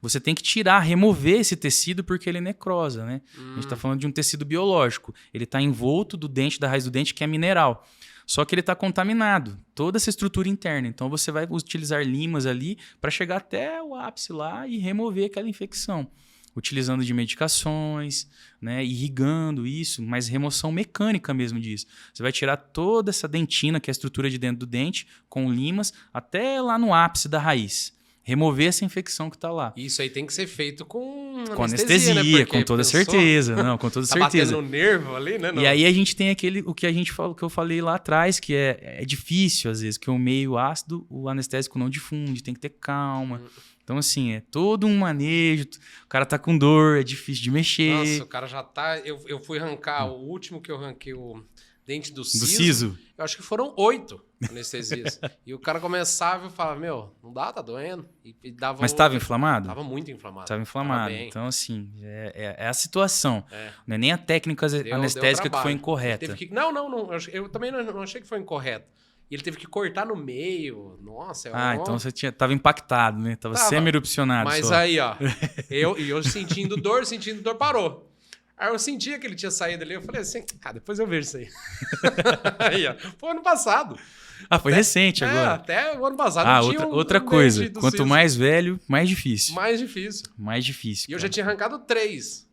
você tem que tirar, remover esse tecido porque ele necrosa, né? A gente está falando de um tecido biológico. Ele está envolto do dente, da raiz do dente, que é mineral. Só que ele está contaminado, toda essa estrutura interna. Então você vai utilizar limas ali para chegar até o ápice lá e remover aquela infecção. Utilizando de medicações, né, irrigando isso, mas remoção mecânica mesmo disso. Você vai tirar toda essa dentina, que é a estrutura de dentro do dente, com limas, até lá no ápice da raiz. Remover essa infecção que está lá. Isso aí tem que ser feito com anestesia, né? Com toda certeza. Não, com toda certeza. Batendo no nervo ali, né? Não. E aí a gente tem o que eu falei lá atrás, que é difícil às vezes, que o meio ácido, o anestésico não difunde, tem que ter calma. Então, assim, é todo um manejo, o cara tá com dor, é difícil de mexer. Nossa, o cara já tá... Eu fui arrancar, o último que eu arranquei, o dente do siso. Do siso? Eu acho que foram 8 anestesias. E o cara começava e falava, não dá, tá doendo. E dava Mas tava inflamado? Tava muito inflamado. Tava inflamado. Então, assim, é a situação. Não é nem a técnica anestésica que foi incorreta. Não. Eu também não achei que foi incorreta. E ele teve que cortar no meio. Nossa, então você tava impactado, né? Tava semi-erupcionado. Mas aí, ó, eu sentindo dor, parou. Aí eu sentia que ele tinha saído ali, eu falei assim, depois eu vejo isso aí. Aí, ó, foi ano passado. Foi recente agora. Até o ano passado tinha outra coisa, quanto mais velho, mais difícil. Mais difícil. Mais difícil. E eu já tinha arrancado 3.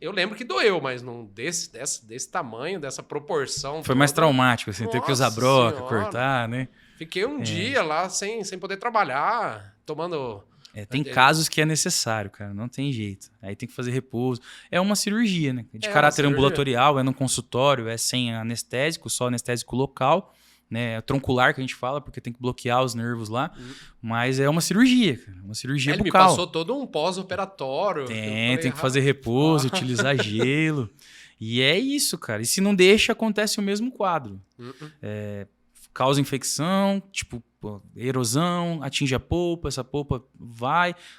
Eu lembro que doeu, mas desse tamanho, dessa proporção. Foi mais traumático, assim, ter que usar broca, cortar, né? Fiquei um dia lá sem poder trabalhar, tomando... Tem casos que é necessário, cara, não tem jeito. Aí tem que fazer repouso. É uma cirurgia, né? De caráter ambulatorial, é no consultório, é sem anestésico, só anestésico local, né? É troncular que a gente fala, porque tem que bloquear os nervos lá. Mas é uma cirurgia, cara, uma cirurgia bucal. Ele me passou todo um pós-operatório. Tem que fazer repouso, utilizar gelo. E é isso, cara. E se não deixa, acontece o mesmo quadro. Causa infecção, tipo erosão, atinge a polpa, essa polpa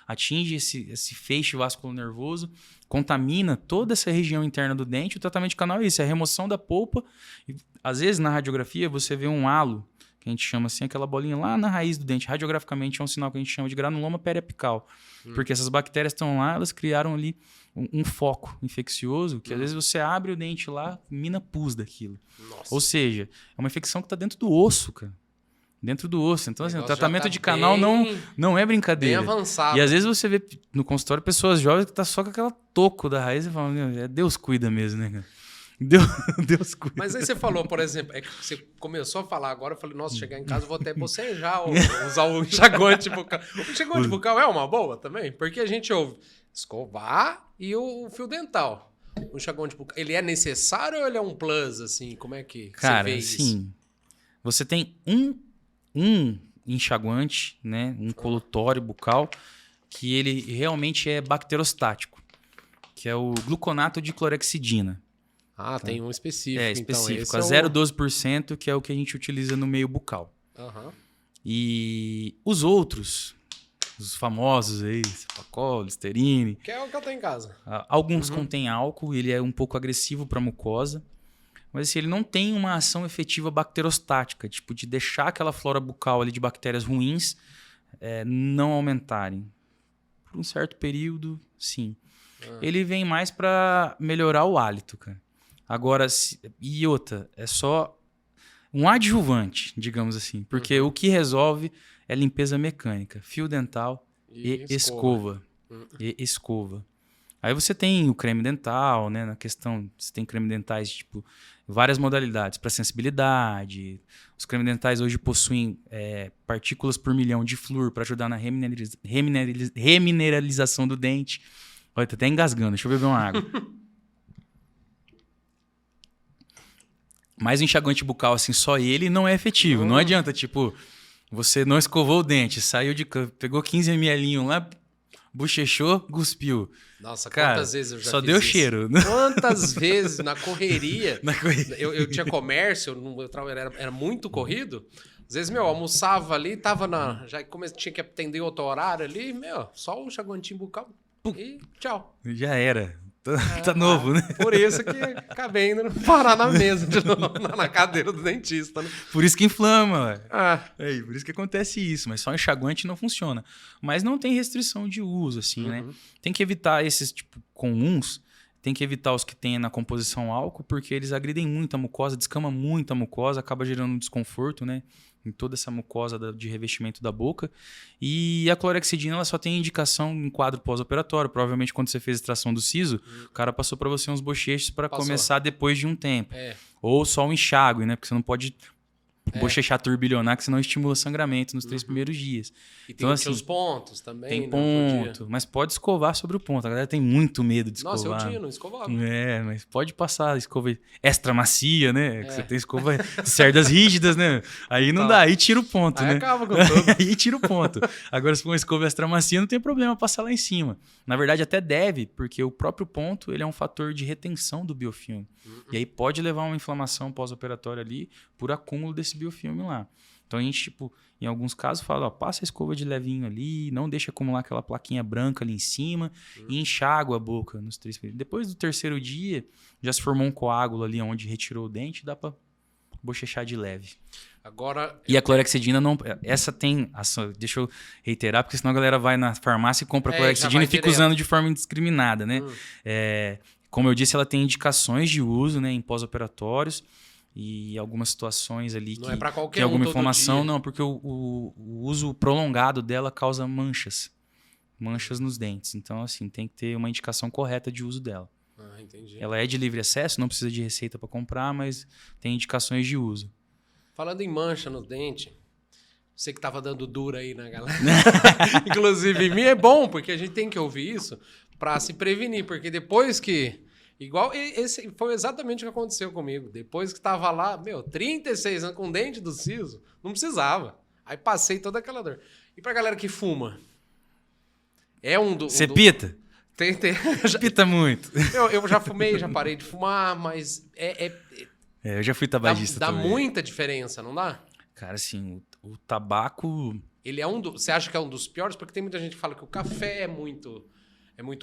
atinge esse feixe vasculonervoso, contamina toda essa região interna do dente. O tratamento de canal é isso, é a remoção da polpa. E, às vezes na radiografia você vê um halo, que a gente chama assim, aquela bolinha lá na raiz do dente. Radiograficamente é um sinal que a gente chama de granuloma periapical, porque essas bactérias estão lá, elas criaram ali um foco infeccioso, que às vezes você abre o dente lá, mina pus daquilo. Nossa. Ou seja, é uma infecção que está dentro do osso, cara. Dentro do osso. Então, assim, o tratamento de canal não é brincadeira. Bem avançado. E às vezes você vê no consultório pessoas jovens que tá só com aquela toco da raiz e fala, Deus cuida mesmo, né, cara? Deus cuida. Mas aí você falou, por exemplo, é que você começou a falar agora, eu falei, nossa, chegar em casa eu vou até bocejar ou usar o enxaguante bucal. O enxaguante bucal é uma boa também? Porque a gente ouve escovar e o fio dental. O enxaguante bucal, ele é necessário ou ele é um plus, assim? Como é que você vê isso? Cara, assim, você tem um enxaguante, né, um colutório bucal, que ele realmente é bacterostático, que é o gluconato de clorexidina. Tem um específico. Específico, então, a 0,12%, que é o que a gente utiliza no meio bucal. E os outros, os famosos aí, Cepacol, Listerine... Que é o que eu tenho em casa. Alguns contêm álcool, ele é um pouco agressivo para a mucosa, mas assim, ele não tem uma ação efetiva bacterostática, tipo de deixar aquela flora bucal ali de bactérias ruins não aumentarem. Por um certo período, sim. Ele vem mais para melhorar o hálito, cara. Agora, e outra, é só um adjuvante, digamos assim, porque o que resolve é limpeza mecânica, fio dental e escova. Aí você tem o creme dental, né? Na questão, você tem creme dentais tipo várias modalidades para sensibilidade. Os cremes dentais hoje possuem partículas por milhão de flúor para ajudar na remineralização do dente. Olha, tá até engasgando, deixa eu beber uma água. Mas o enxaguante bucal, assim, só ele não é efetivo. Não adianta, tipo, você não escovou o dente, pegou 15 ml lá, bochechou, cuspiu. Nossa, cara, quantas vezes eu já só fiz deu isso? cheiro. Quantas vezes na correria. Eu tinha comércio, meu trabalho era muito corrido. Às vezes, almoçava ali, tava tinha que atender outro horário ali, só um enxaguantinho bucal e tchau. Já era. Tá novo, né? Por isso que acabei indo parar na mesa de novo, na cadeira do dentista, né? Por isso que inflama, ué. Por isso que acontece isso, mas só enxaguante não funciona. Mas não tem restrição de uso, assim, né? Tem que evitar esses, tipo, comuns, tem que evitar os que tem na composição álcool, porque eles agridem muito a mucosa, descama muito a mucosa, acaba gerando um desconforto, né? Em toda essa mucosa de revestimento da boca. E a clorexidina, ela só tem indicação em quadro pós-operatório. Provavelmente quando você fez a extração do siso, o cara passou para você uns bochechos para começar depois de um tempo. Ou só um enxágue, né? Porque você não pode bochechar turbilhonar, que senão estimula sangramento nos 3 primeiros dias. E então, tem assim, os pontos também. Tem ponto, mas pode escovar sobre o ponto. A galera tem muito medo de escovar. Nossa, eu tinha, não escovava. Mas pode passar escova extra macia, né? Que você tem escova cerdas rígidas, né? Aí não dá, aí tira o ponto, aí né? Acaba com tudo. Aí tira o ponto. Agora, se for uma escova extra macia, não tem problema passar lá em cima. Na verdade, até deve, porque o próprio ponto ele é um fator de retenção do biofilme. E aí pode levar a uma inflamação pós-operatória ali por acúmulo desse biofilme lá. Então a gente, tipo, em alguns casos fala, passa a escova de levinho ali, não deixa acumular aquela plaquinha branca ali em cima e enxágua a boca nos 3 períodos. Depois do 3º dia, já se formou um coágulo ali onde retirou o dente, dá pra bochechar de leve. Agora... E a clorexidina não... Essa tem... Deixa eu reiterar, porque senão a galera vai na farmácia e compra clorexidina e fica usando de forma indiscriminada, né? Como eu disse, ela tem indicações de uso, né, em pós-operatórios e algumas situações ali Não é pra qualquer tem alguma todo informação, dia. não, porque o uso prolongado dela causa manchas nos dentes. Então, assim, tem que ter uma indicação correta de uso dela. Ah, entendi. Ela é de livre acesso, não precisa de receita para comprar, mas tem indicações de uso. Falando em mancha no dente, você que tava dando dura aí na galera. Inclusive, em mim é bom, porque a gente tem que ouvir isso pra se prevenir, porque depois que... Igual, esse foi exatamente o que aconteceu comigo. Depois que tava lá, 36 anos com dente do siso, não precisava. Aí passei toda aquela dor. E pra galera que fuma? É Você pita? Tem, Pita muito. eu já fumei, já parei de fumar, mas Eu já fui tabagista dá também. muita diferença, não dá? Cara, assim, o tabaco... Ele é você acha que é um dos piores? Porque tem muita gente que fala que o café é muito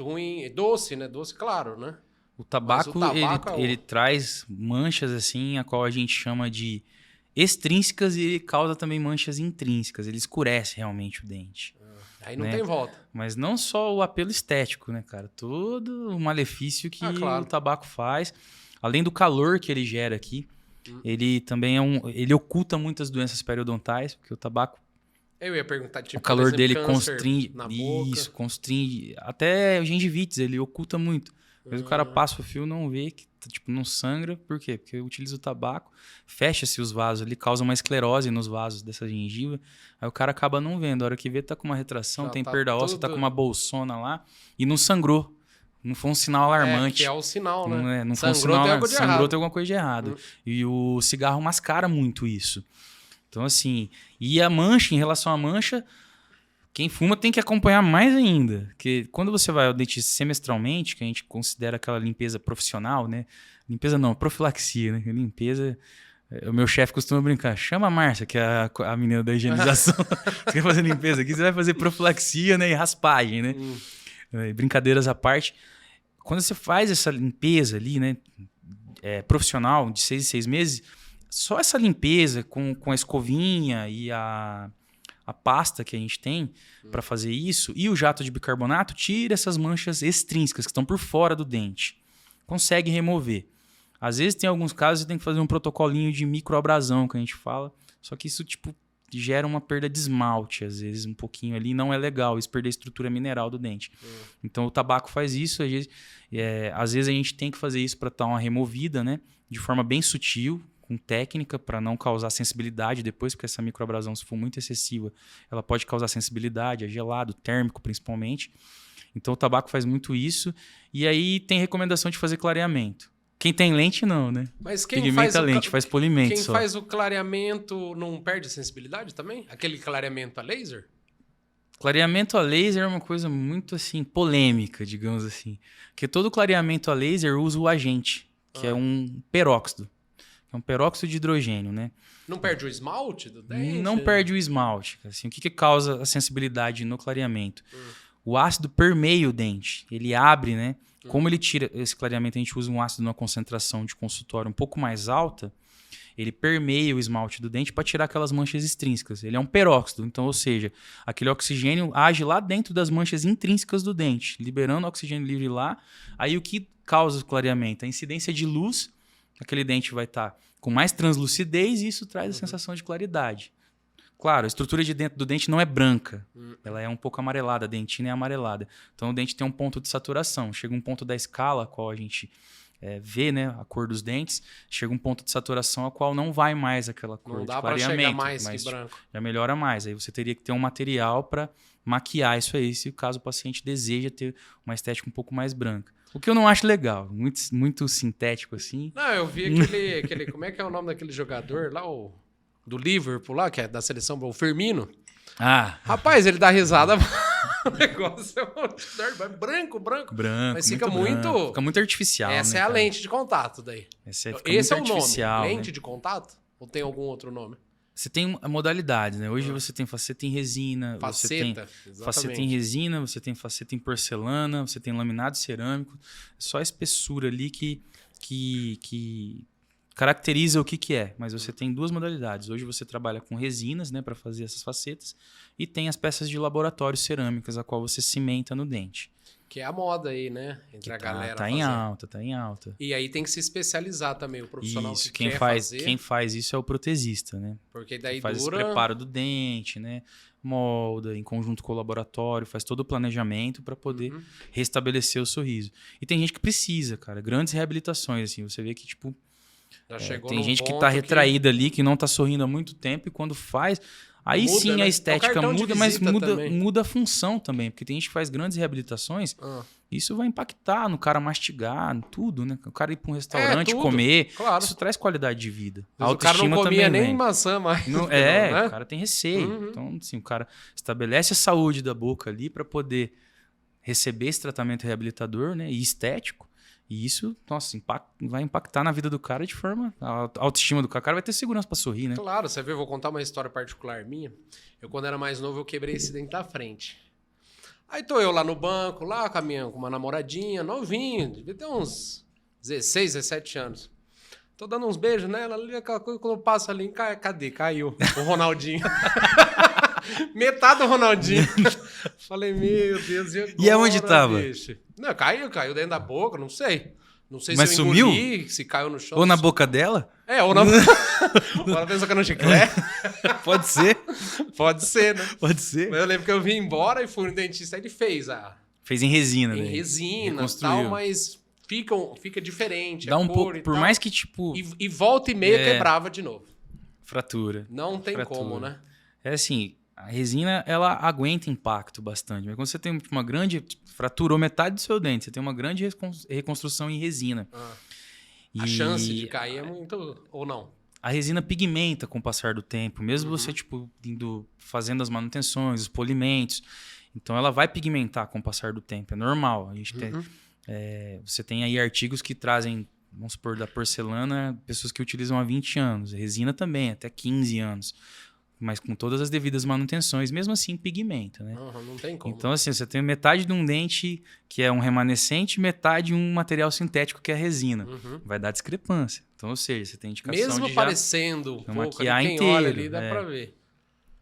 ruim. É doce, né? Doce, claro, né? O tabaco, tabaco ele traz manchas, assim, a qual a gente chama de extrínsecas e ele causa também manchas intrínsecas. Ele escurece realmente o dente. Aí não né? tem volta. Mas não só o apelo estético, né, cara? Todo o malefício que claro. o tabaco faz. Além do calor que ele gera aqui, ele também ele oculta muitas doenças periodontais, porque o tabaco, Eu ia perguntar, tipo, o calor por exemplo, dele câncer constringe. na boca. Isso, constringe. Até gingivites, ele oculta muito. Às vezes o cara passa o fio e não vê, que tipo, não sangra. Por quê? Porque utiliza o tabaco, fecha-se os vasos, ele causa uma esclerose nos vasos dessa gengiva. Aí o cara acaba não vendo. A hora que vê, tá com uma retração, Já tem tá perda óssea, tá tudo- com uma bolsona lá e não sangrou. Não foi um sinal alarmante. Que é o sinal, né? Não foi um Sangrou, sinal tem algo de sangrou, errado. tem alguma coisa de errado. E o cigarro mascara muito isso. Então, assim, e a mancha, em relação à mancha, quem fuma tem que acompanhar mais ainda. Porque quando você vai ao dentista semestralmente, que a gente considera aquela limpeza profissional, né? Limpeza não, profilaxia, né? Limpeza. O meu chefe costuma brincar. Chama a Márcia, que é a menina da higienização. Você quer fazer limpeza aqui, você vai fazer profilaxia, né? E raspagem, né? Brincadeiras à parte. Quando você faz essa limpeza ali, né? Profissional, de 6 em 6 meses, só essa limpeza com a escovinha e a pasta que a gente tem para fazer isso e o jato de bicarbonato tira essas manchas extrínsecas que estão por fora do dente. Consegue remover. Às vezes tem alguns casos que tem que fazer um protocolinho de microabrasão que a gente fala, só que isso tipo gera uma perda de esmalte, às vezes um pouquinho ali, não é legal isso perder a estrutura mineral do dente. Então o tabaco faz isso, às vezes a gente tem que fazer isso para dar uma removida, né, de forma bem sutil, com técnica para não causar sensibilidade depois, porque essa microabrasão, se for muito excessiva, ela pode causar sensibilidade, é gelado, térmico principalmente. Então o tabaco faz muito isso. E aí tem recomendação de fazer clareamento. Quem tem lente não, né? Mas quem Pigmenta faz lente, faz polimento Quem só. faz o clareamento não perde sensibilidade também? Aquele clareamento a laser? Clareamento a laser é uma coisa muito assim polêmica, digamos assim. Porque todo clareamento a laser usa o agente, que é um peróxido. É um peróxido de hidrogênio, né? Não perde o esmalte do dente? Não perde o esmalte. Assim, o que causa a sensibilidade no clareamento? O ácido permeia o dente. Ele abre, né? Como ele tira esse clareamento, a gente usa um ácido numa concentração de consultório um pouco mais alta, ele permeia o esmalte do dente para tirar aquelas manchas extrínsecas. Ele é um peróxido, então, ou seja, aquele oxigênio age lá dentro das manchas intrínsecas do dente, liberando o oxigênio livre lá. Aí o que causa o clareamento? A incidência de luz, aquele dente vai estar com mais translucidez e isso traz a sensação de claridade. Claro, a estrutura de dentro do dente não é branca. Ela é um pouco amarelada, a dentina é amarelada. Então o dente tem um ponto de saturação. Chega um ponto da escala a qual a gente vê, né, a cor dos dentes, chega um ponto de saturação a qual não vai mais aquela cor Não de dá para clareamento. chegar mais mas que branco. já melhora mais. Aí você teria que ter um material para maquiar isso aí, se caso o paciente deseja ter uma estética um pouco mais branca. O que eu não acho legal, muito sintético assim. Não, eu vi aquele como é que é o nome daquele jogador lá, do Liverpool lá, que é da seleção, o Firmino. Ah, Rapaz, ele dá risada, o negócio é branco. Mas fica muito... Fica muito artificial. Essa né, é a cara? lente de contato daí. Esse é Esse é o muito nome, artificial, lente né? de contato? Ou tem algum outro nome? Você tem modalidades, né? Hoje você tem faceta em resina, você tem Faceta, faceta em exatamente. resina, você tem faceta em porcelana, você tem laminado cerâmico. É só a espessura ali que caracteriza o que é. Mas você tem duas modalidades. Hoje você trabalha com resinas, né, para fazer essas facetas, e tem as peças de laboratório cerâmicas, a qual você cimenta no dente. Que é a moda aí, né? Entre a galera tá em alta, tá em alta. E aí tem que se especializar também, o profissional Isso, que quer fazer. Quem faz isso é o protesista, né? Porque daí faz esse preparo do dente, né? Molda, em conjunto com o laboratório, faz todo o planejamento para poder restabelecer o sorriso. E tem gente que precisa, cara, grandes reabilitações, assim, você vê que, tipo, tem gente que tá retraída ali, que não tá sorrindo há muito tempo e quando faz... Aí muda, sim, né? A estética muda, mas muda a função também. Porque tem gente que faz grandes reabilitações. Isso vai impactar no cara mastigar, tudo, né? O cara ir para um restaurante comer. Claro. Isso traz qualidade de vida. A autoestima o cara não comia também nem maçã mais. Né? O cara tem receio. Então, assim, o cara estabelece a saúde da boca ali para poder receber esse tratamento reabilitador, né? E estético. E isso, nossa, vai impactar na vida do cara de forma... A autoestima do cara vai ter segurança pra sorrir, né? Claro, você vê, eu vou contar uma história particular minha. Eu, quando era mais novo, eu quebrei esse dente da frente. Aí tô eu lá no banco, lá com uma namoradinha, novinho, devia ter uns 16, 17 anos. Tô dando uns beijos nela, ali, aquela coisa, quando eu passo ali, cadê? Caiu o Ronaldinho. Metade do Ronaldinho. Falei, meu Deus, e agora, e aonde tava? Bicho? Não, caiu dentro da boca, não sei. Não sei Mas se eu sumiu? engoli, se caiu no chão. Ou na boca dela? Ou na... Ou ela pensou que era um chiclete. Pode ser. Pode ser, né? Pode ser. Mas eu lembro que eu vim embora e fui no dentista, ele fez Fez em resina, né? Em resina e tal, mas fica diferente. Dá um pouco, por mais que tipo... E volta e meia quebrava de novo. Fratura. Não tem como, né? É assim... A resina, ela aguenta impacto bastante. Mas quando você tem uma grande... Fraturou metade do seu dente. Você tem uma grande reconstrução em resina. A chance de cair é muito... Ou não? A resina pigmenta com o passar do tempo. Mesmo você, tipo, fazendo as manutenções, os polimentos. Então, ela vai pigmentar com o passar do tempo. É normal. A gente tem, você tem aí artigos que trazem... Vamos supor, da porcelana, pessoas que utilizam há 20 anos. A resina também, até 15 anos. Mas com todas as devidas manutenções, mesmo assim pigmenta, né? Não tem como. Então, assim, você tem metade de um dente que é um remanescente, metade um material sintético que é a resina. Vai dar discrepância. Então, ou seja, você tem indicação mesmo de parecendo um pouco, maquiar quem inteiro, olha ali dá pra ver.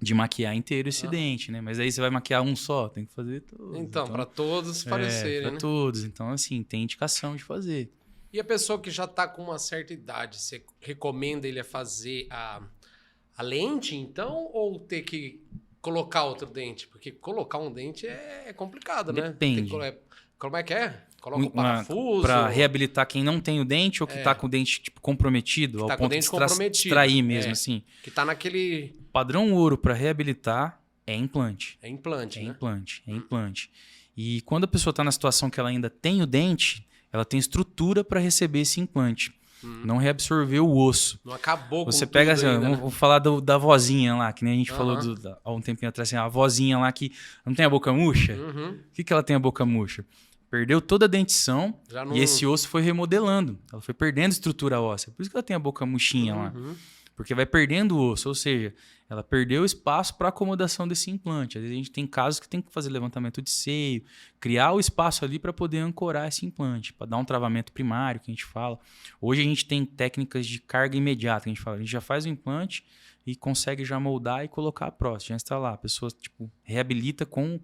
De maquiar inteiro esse dente, né? Mas aí você vai maquiar um só, tem que fazer todos. Então para todos parecerem, para todos. Então, assim, tem indicação de fazer. E a pessoa que já tá com uma certa idade, você recomenda ele a fazer a lente, então, ou ter que colocar outro dente? Porque colocar um dente é complicado, né? Depende. Como é que é? Coloca o parafuso? Para reabilitar quem não tem o dente ou que tá com o dente tipo, comprometido, que ao tá ponto de extrair mesmo, assim. Que tá naquele... Padrão ouro para reabilitar é implante. É implante, né? É implante. E quando a pessoa tá na situação que ela ainda tem o dente, ela tem estrutura para receber esse implante. Não reabsorveu o osso. Não acabou com Você pega assim, ainda, vamos falar da vozinha lá, que nem a gente falou há um tempinho atrás, assim, a vozinha lá que não tem a boca murcha. O que ela tem a boca murcha? Perdeu toda a dentição e esse osso foi remodelando. Ela foi perdendo estrutura óssea. Por isso que ela tem a boca murchinha lá. Porque vai perdendo o osso, ou seja, ela perdeu espaço para acomodação desse implante. Às vezes a gente tem casos que tem que fazer levantamento de seio, criar o espaço ali para poder ancorar esse implante, para dar um travamento primário, que a gente fala. Hoje a gente tem técnicas de carga imediata, que a gente fala. A gente já faz o implante e consegue já moldar e colocar a prótese, já instalar. A pessoa tipo, reabilita com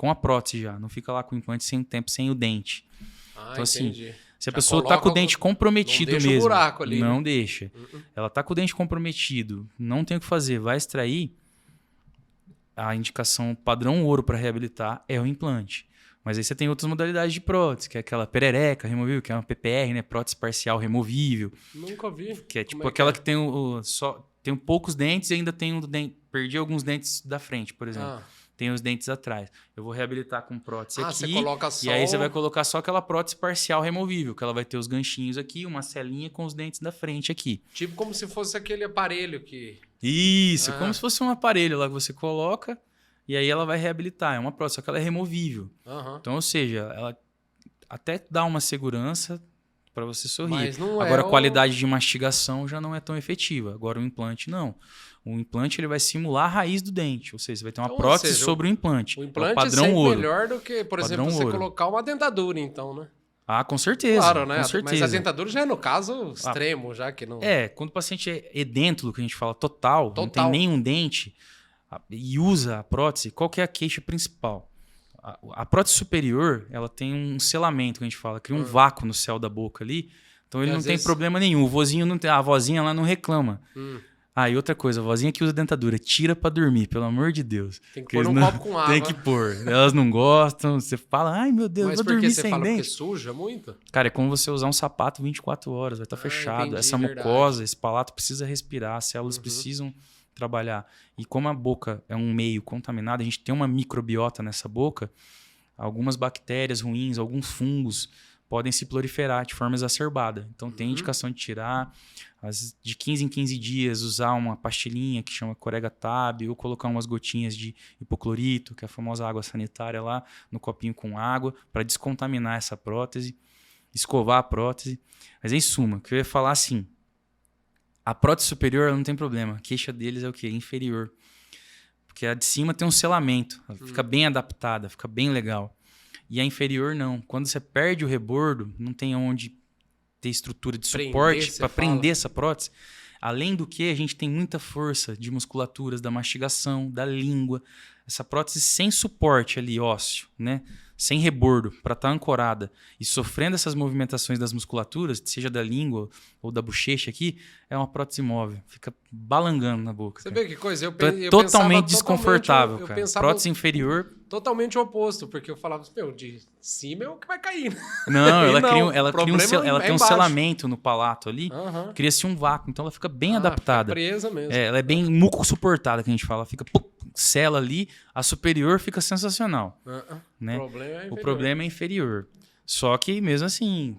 a prótese já, não fica lá com o implante sem o tempo, sem o dente. Então, entendi. Assim, se a pessoa tá com o dente comprometido mesmo, o buraco ali, não deixa. Ela tá com o dente comprometido, não tem o que fazer, vai extrair, a indicação padrão ouro para reabilitar é o implante. Mas aí você tem outras modalidades de prótese, que é aquela perereca removível, que é uma PPR, né, prótese parcial removível. Nunca vi. Que é tipo aquela que tem tem poucos dentes e ainda tem perdi alguns dentes da frente, por exemplo. Tem os dentes atrás. Eu vou reabilitar com prótese aqui. Você coloca só... E aí você vai colocar só aquela prótese parcial removível, que ela vai ter os ganchinhos aqui, uma celinha com os dentes da frente aqui. Tipo como se fosse aquele aparelho que... Isso, como se fosse um aparelho lá que você coloca e aí ela vai reabilitar. É uma prótese, só que ela é removível. Então, ou seja, ela até dá uma segurança para você sorrir. Mas não Agora, a qualidade de mastigação já não é tão efetiva. Agora, o implante, não. O implante ele vai simular a raiz do dente. Ou seja, você vai ter uma prótese sobre o implante. O implante é o padrão ouro. Melhor do que, por exemplo, você colocar uma dentadura, então, né? Ah, com certeza. Claro, né? Com certeza. Mas a dentadura já é no caso extremo, já que não... quando o paciente é edêntulo, que a gente fala total, não tem nenhum dente e usa a prótese, qual que é a queixa principal? A prótese superior, ela tem um selamento, que a gente fala, cria um vácuo no céu da boca ali. Então ele não tem problema nenhum. O vozinho não tem, a vozinha lá não reclama. E outra coisa, a vozinha que usa dentadura, tira pra dormir, pelo amor de Deus. Tem que pôr num copo com água. Tem que pôr. Elas não gostam, você fala, ai meu Deus, vou dormir sem dente. Mas por que você fala que suja muito? Cara, é como você usar um sapato 24 horas, vai estar fechado. Entendi, essa mucosa, esse palato precisa respirar, as células precisam trabalhar. E como a boca é um meio contaminado, a gente tem uma microbiota nessa boca, algumas bactérias ruins, alguns fungos podem se proliferar de forma exacerbada. Então tem indicação de tirar, de 15 em 15 dias, usar uma pastilhinha que chama Corega Tab, ou colocar umas gotinhas de hipoclorito, que é a famosa água sanitária lá, no copinho com água, para descontaminar essa prótese, escovar a prótese. Mas em suma, o que eu ia falar assim, a prótese superior ela não tem problema, a queixa deles é o quê? Inferior. Porque a de cima tem um selamento, ela fica bem adaptada, fica bem legal. E a inferior não. Quando você perde o rebordo, não tem onde ter estrutura de suporte para prender essa prótese. Além do que, a gente tem muita força de musculaturas da mastigação, da língua. Essa prótese sem suporte ali, ósseo, né? Sem rebordo, para estar ancorada e sofrendo essas movimentações das musculaturas, seja da língua ou da bochecha aqui, é uma prótese móvel. Fica balangando na boca. Você vê que coisa? Eu totalmente desconfortável, cara. Prótese inferior... Totalmente o oposto, porque eu falava, de cima é o que vai cair. Não, ela tem um selamento no palato ali, cria-se um vácuo, então ela fica bem adaptada. Fica presa mesmo. Ela é bem muco suportada, que a gente fala. Ela fica, sela ali, a superior fica sensacional. Né? O problema é inferior. Só que mesmo assim,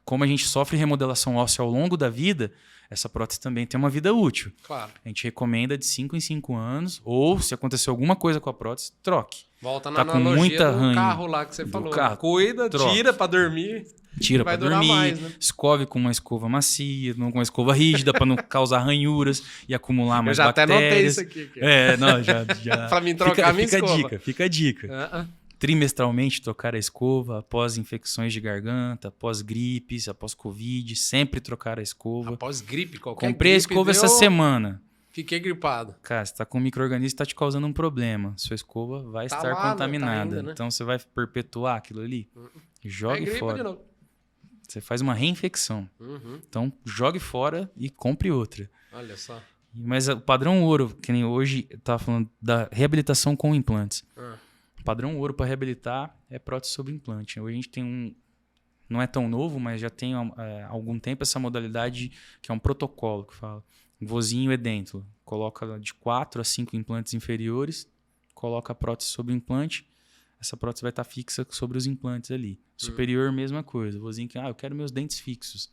como a gente sofre remodelação óssea ao longo da vida, essa prótese também tem uma vida útil. Claro. A gente recomenda de 5 em 5 anos, ou se acontecer alguma coisa com a prótese, troque. Volta na analogia do carro lá que você falou. Cuida, troque. Tira pra dormir. Tira pra dormir, mais, né? Escove com uma escova macia, não com uma escova rígida para não causar ranhuras e acumular mais bactérias. Eu já até notei isso aqui. Já. Pra mim trocar a minha escova. Fica a dica. Trimestralmente trocar a escova, após infecções de garganta, após gripes, após Covid, sempre trocar a escova. Após gripe, qualquer Comprei gripe a escova essa semana. Fiquei gripado. Cara, você tá com um micro-organismo que tá te causando um problema. Sua escova vai estar contaminada. Tá ainda, né? Então você vai perpetuar aquilo ali? Jogue fora. De novo. Você faz uma reinfecção. Então jogue fora e compre outra. Olha só. Mas o padrão ouro, que nem hoje eu tava falando da reabilitação com implantes. O padrão ouro para reabilitar é prótese sobre implante. Hoje a gente tem não é tão novo, mas já tem há algum tempo essa modalidade que é um protocolo que fala. Vozinho edêntulo. Coloca de 4 a 5 implantes inferiores, coloca a prótese sobre o implante, essa prótese vai estar fixa sobre os implantes ali. Superior, mesma coisa. Vozinho que, eu quero meus dentes fixos.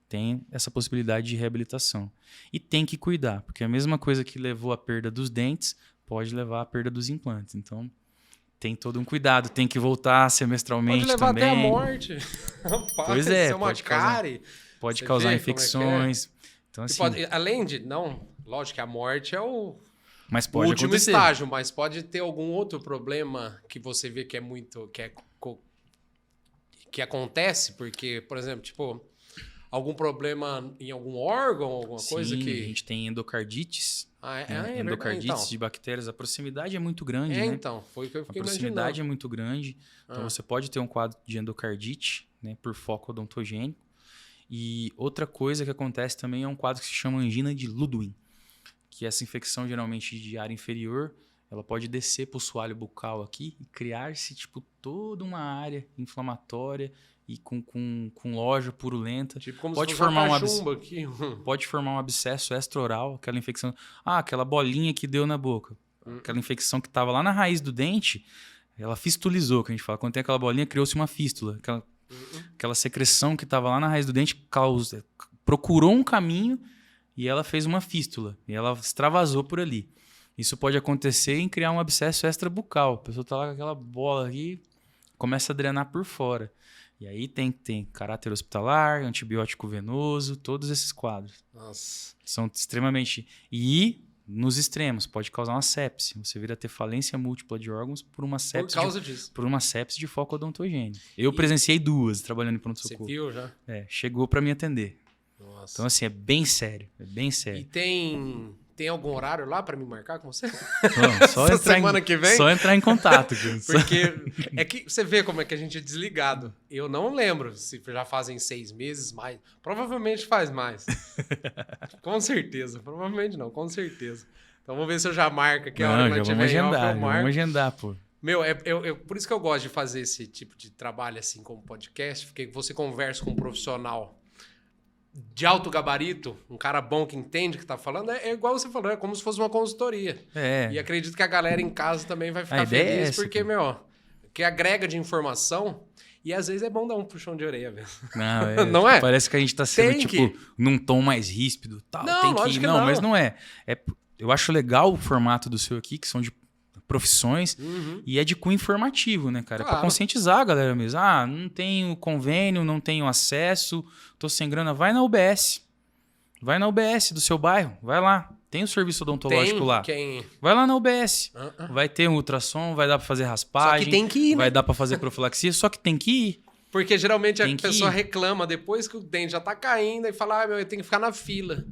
Tem essa possibilidade de reabilitação. E tem que cuidar, porque a mesma coisa que levou à perda dos dentes pode levar à perda dos implantes. Então, tem todo um cuidado. Tem que voltar semestralmente também. Pode levar até a morte. Pois é, pode causar infecções. Então, assim, além de... Não, lógico que a morte é o último acontecer. Estágio, mas pode ter algum outro problema que você vê que é muito... Que acontece, porque, por exemplo, algum problema em algum órgão, alguma coisa que... a gente tem endocardites. Endocardites então. De bactérias. A proximidade é muito grande, né? Então, foi o que eu fiquei imaginando. A proximidade é muito grande. Então, você pode ter um quadro de endocardite, né, por foco odontogênico. E outra coisa que acontece também é um quadro que se chama angina de Ludwig, que essa infecção geralmente de área inferior, ela pode descer para o soalho bucal aqui e criar-se toda uma área inflamatória e com loja purulenta. Como pode se fosse formar uma cachumba aqui. Pode formar um abscesso extraoral, aquela infecção, aquela bolinha que deu na boca. Aquela infecção que estava lá na raiz do dente, ela fistulizou, que a gente fala. Quando tem aquela bolinha, criou-se uma fístula. Aquela secreção que estava lá na raiz do dente procurou um caminho e ela fez uma fístula. E ela extravasou por ali. Isso pode acontecer em criar um abscesso extrabucal. A pessoa está lá com aquela bola aqui, começa a drenar por fora. E aí tem caráter hospitalar, antibiótico venoso, todos esses quadros. Nossa. São extremamente... E... Nos extremos, pode causar uma sepse. Você vir a ter falência múltipla de órgãos por uma sepse. Por causa disso. Por uma sepse de foco odontogênico. Eu presenciei 2 trabalhando em pronto-socorro. Você viu já? Chegou para me atender. Nossa. Então, assim, é bem sério. É bem sério. E tem Tem algum horário lá pra me marcar com você? Não, Essa semana que vem? Só entrar em contato. Porque é que você vê como é que a gente é desligado. Eu não lembro se já fazem 6 meses, mais. Provavelmente faz mais. Com certeza. Provavelmente não, com certeza. Então vamos ver se eu já marco aqui. A hora que nós vamos tiver em off, agendar, eu marco. vamos agendar, pô. Meu, por isso que eu gosto de fazer esse tipo de trabalho assim como podcast, porque você conversa com um profissional de alto gabarito, um cara bom que entende o que tá falando, é igual você falou, é como se fosse uma consultoria. E acredito que a galera em casa também vai ficar feliz, essa, porque, que agrega de informação e às vezes é bom dar um puxão de orelha mesmo. Não é? Parece que a gente tá sendo, num tom mais ríspido. Tal. Não, tem que não, mas não é. Eu acho legal o formato do seu aqui, que são de profissões, e é de cunho informativo, né, cara? Claro. É pra conscientizar a galera mesmo. Não tenho convênio, não tenho acesso, tô sem grana. Vai na UBS. Vai na UBS do seu bairro. Vai lá. Tem o serviço odontológico lá. Vai lá na UBS. Vai ter um ultrassom, vai dar pra fazer raspagem. Só que tem que ir, né? Vai dar pra fazer profilaxia, só que tem que ir. Porque geralmente a pessoa reclama depois que o dente já tá caindo e fala, eu tenho que ficar na fila.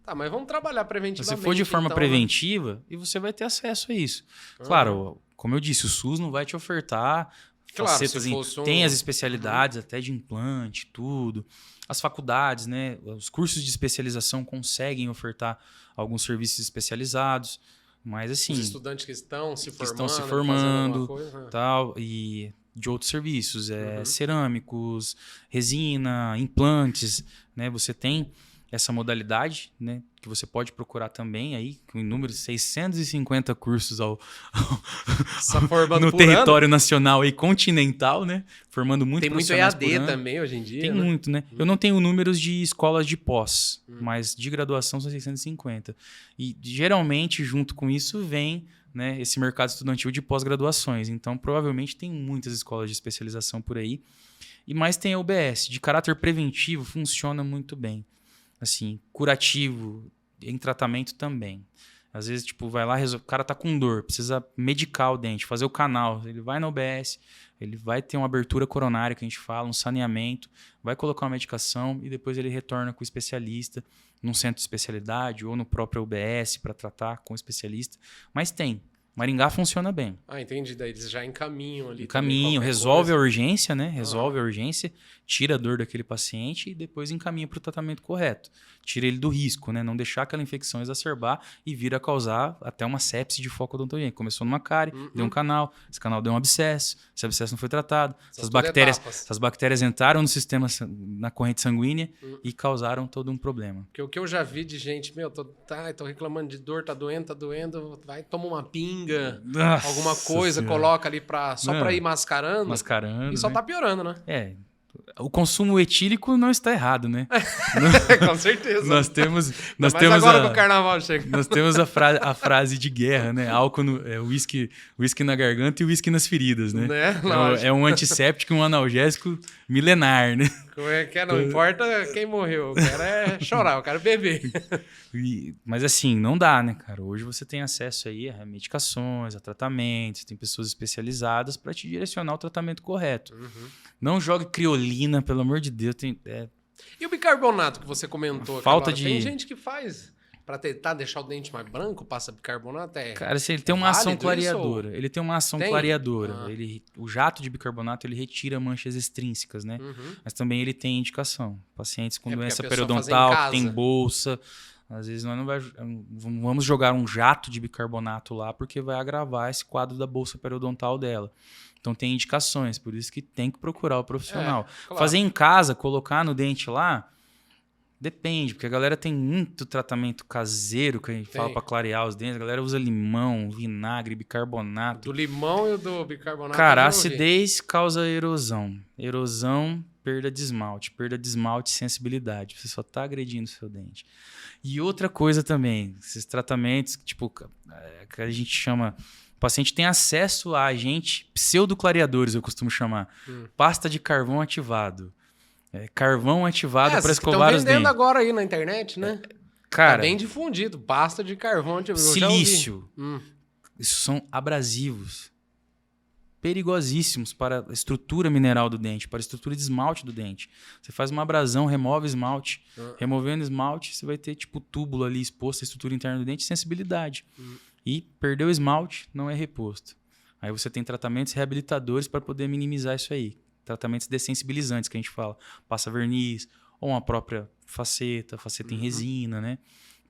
Tá, mas vamos trabalhar preventivamente. Se for de forma preventiva, e você vai ter acesso a isso. Claro, como eu disse, o SUS não vai te ofertar facetas. Tem as especialidades até de implante, tudo. As faculdades, né? Os cursos de especialização conseguem ofertar alguns serviços especializados. Mas assim... Os estudantes que estão se formando tal, e de outros serviços. Cerâmicos, resina, implantes, né? Você tem essa modalidade, né, que você pode procurar também aí, com inúmeros 650 cursos no território nacional e continental, né? Formando muito profissionais. Tem muito EAD também hoje em dia. Tem muito, né? Eu não tenho números de escolas de pós, mas de graduação são 650. E geralmente, junto com isso, vem, né, esse mercado estudantil de pós-graduações. Então, provavelmente tem muitas escolas de especialização por aí. E mais tem a UBS. De caráter preventivo, funciona muito bem. Assim, curativo, em tratamento também. Às vezes, vai lá, o cara tá com dor, precisa medicar o dente, fazer o canal. Ele vai na UBS, ele vai ter uma abertura coronária, que a gente fala, um saneamento, vai colocar uma medicação e depois ele retorna com o especialista, num centro de especialidade ou no próprio UBS para tratar com o especialista. Mas tem. Maringá funciona bem. Entendi. Daí eles já encaminham ali. Resolve a urgência, né? Resolve a urgência, tira a dor daquele paciente e depois encaminha para o tratamento correto. Tira ele do risco, né? Não deixar aquela infecção exacerbar e vir a causar até uma sepse de foco odontogênico. Começou numa cárie, deu um canal, esse canal deu um abscesso, esse abscesso não foi tratado. Essas bactérias entraram no sistema, na corrente sanguínea e causaram todo um problema. Porque o que eu já vi de gente, tô reclamando de dor, tá doendo, vai, toma uma pinga, alguma coisa, coloca ali só pra ir mascarando. E só tá piorando, né? O consumo etílico não está errado, né? Com certeza. Nós temos agora que o carnaval chega. Nós temos a frase de guerra, né? Álcool, whisky na garganta e whisky nas feridas, né? É um antisséptico e um analgésico milenar, né? Como é que é? Não importa quem morreu. O cara é chorar, o cara é beber. Mas assim, não dá, né, cara? Hoje você tem acesso aí a medicações, a tratamentos, tem pessoas especializadas para te direcionar o tratamento correto. Não jogue criolina, pelo amor de Deus. E o bicarbonato que você comentou? Tem gente que faz para tentar deixar o dente mais branco, passa bicarbonato? Cara, assim, ele tem uma ação clareadora. Ele tem uma ação clareadora. O jato de bicarbonato, ele retira manchas extrínsecas, né? Mas também ele tem indicação. Pacientes com doença periodontal, que tem bolsa. Às vezes nós não vamos jogar um jato de bicarbonato lá porque vai agravar esse quadro da bolsa periodontal dela. Então tem indicações, por isso que tem que procurar o profissional. Claro. Fazer em casa, colocar no dente lá, depende, porque a galera tem muito tratamento caseiro que a gente fala para clarear os dentes. A galera usa limão, vinagre, bicarbonato. Do limão e do bicarbonato. Cara, a acidez causa erosão. Erosão, perda de esmalte, sensibilidade. Você só tá agredindo o seu dente. E outra coisa também, esses tratamentos que a gente chama... O paciente tem acesso a agentes pseudoclareadores, eu costumo chamar. Pasta de carvão ativado. Carvão ativado para escovar os dentes. Estão vendendo agora aí na internet, né? Cara, tá bem difundido. Pasta de carvão ativado. Silício. Isso são abrasivos. perigosíssimos para a estrutura mineral do dente, para a estrutura de esmalte do dente. Você faz uma abrasão, remove esmalte. Removendo esmalte, você vai ter tipo túbulo ali exposto à estrutura interna do dente, sensibilidade. E perdeu o esmalte, não é reposto. Aí você tem tratamentos reabilitadores para poder minimizar isso aí. Tratamentos dessensibilizantes que a gente fala. Passa verniz, ou uma própria faceta em resina, né?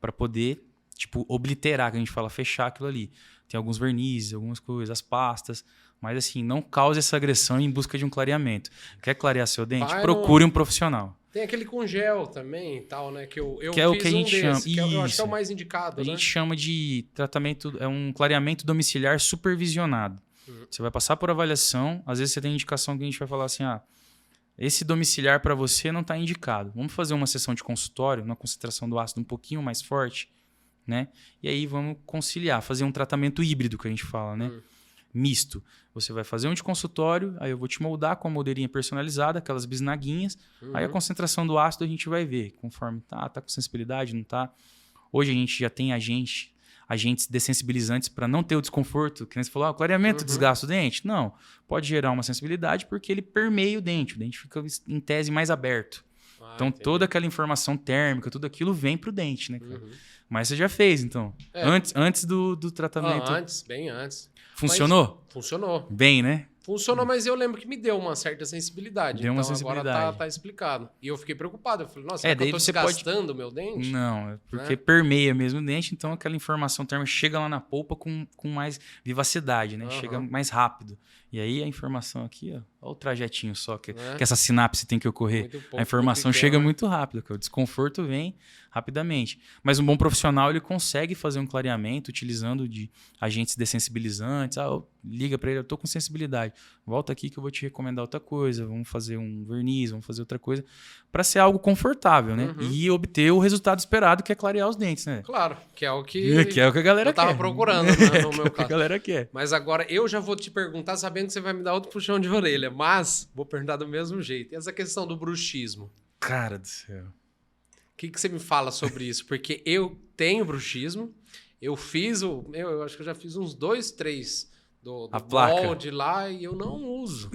Para poder, tipo, obliterar, que a gente fala, fechar aquilo ali. Tem alguns vernizes, algumas coisas, as pastas. Mas assim, não cause essa agressão em busca de um clareamento. Quer clarear seu dente? Procure um profissional. Tem aquele com gel também e tal, né? Que eu que é o que a fiz gente chama. desse, que eu acho que é o mais indicado, A né? gente chama de tratamento, é um clareamento domiciliar supervisionado. Você vai passar por avaliação, às vezes você tem indicação que a gente vai falar assim, esse domiciliar para você não está indicado. Vamos fazer uma sessão de consultório, uma concentração do ácido um pouquinho mais forte, né? E aí vamos conciliar, fazer um tratamento híbrido que a gente fala, né? Misto. Você vai fazer um de consultório, aí eu vou te moldar com a moldeirinha personalizada, aquelas bisnaguinhas. Aí a concentração do ácido a gente vai ver, conforme tá com sensibilidade, não tá. Hoje a gente já tem agentes dessensibilizantes para não ter o desconforto. Que nem você falou, o clareamento desgasta o dente. Não, pode gerar uma sensibilidade porque ele permeia o dente fica em tese mais aberto. Então entendi. Toda aquela informação térmica, tudo aquilo vem pro dente, né, cara? Mas você já fez, então. Antes do tratamento. Bem antes. Funcionou? Mas funcionou. Bem, né? Funcionou, mas eu lembro que me deu uma certa sensibilidade. Deu uma então sensibilidade. Agora tá explicado. E eu fiquei preocupado. Eu falei, nossa, será que daí eu tô você desgastando o meu dente? Não, é porque permeia mesmo o dente, então aquela informação térmica chega lá na polpa com mais vivacidade, né? Chega mais rápido. E aí a informação aqui, olha o trajetinho só que essa sinapse tem que ocorrer. A informação chega muito rápido, o desconforto vem rapidamente. Mas um bom profissional, ele consegue fazer um clareamento utilizando de agentes dessensibilizantes. Liga para ele, eu tô com sensibilidade. Volta aqui que eu vou te recomendar outra coisa. Vamos fazer um verniz, vamos fazer outra coisa. Para ser algo confortável, né? E obter o resultado esperado, que é clarear os dentes, né? Claro, que é o que... Que é o que a galera eu tava quer. procurando, né, no meu caso. Que a galera quer. Mas agora eu já vou te perguntar, sabendo que você vai me dar outro puxão de orelha. Mas vou perguntar do mesmo jeito. E essa questão do bruxismo? Cara do céu. O que você me fala sobre isso? Porque eu tenho bruxismo. Eu fiz eu acho que eu já fiz uns 2, 3 do molde lá e eu não uso.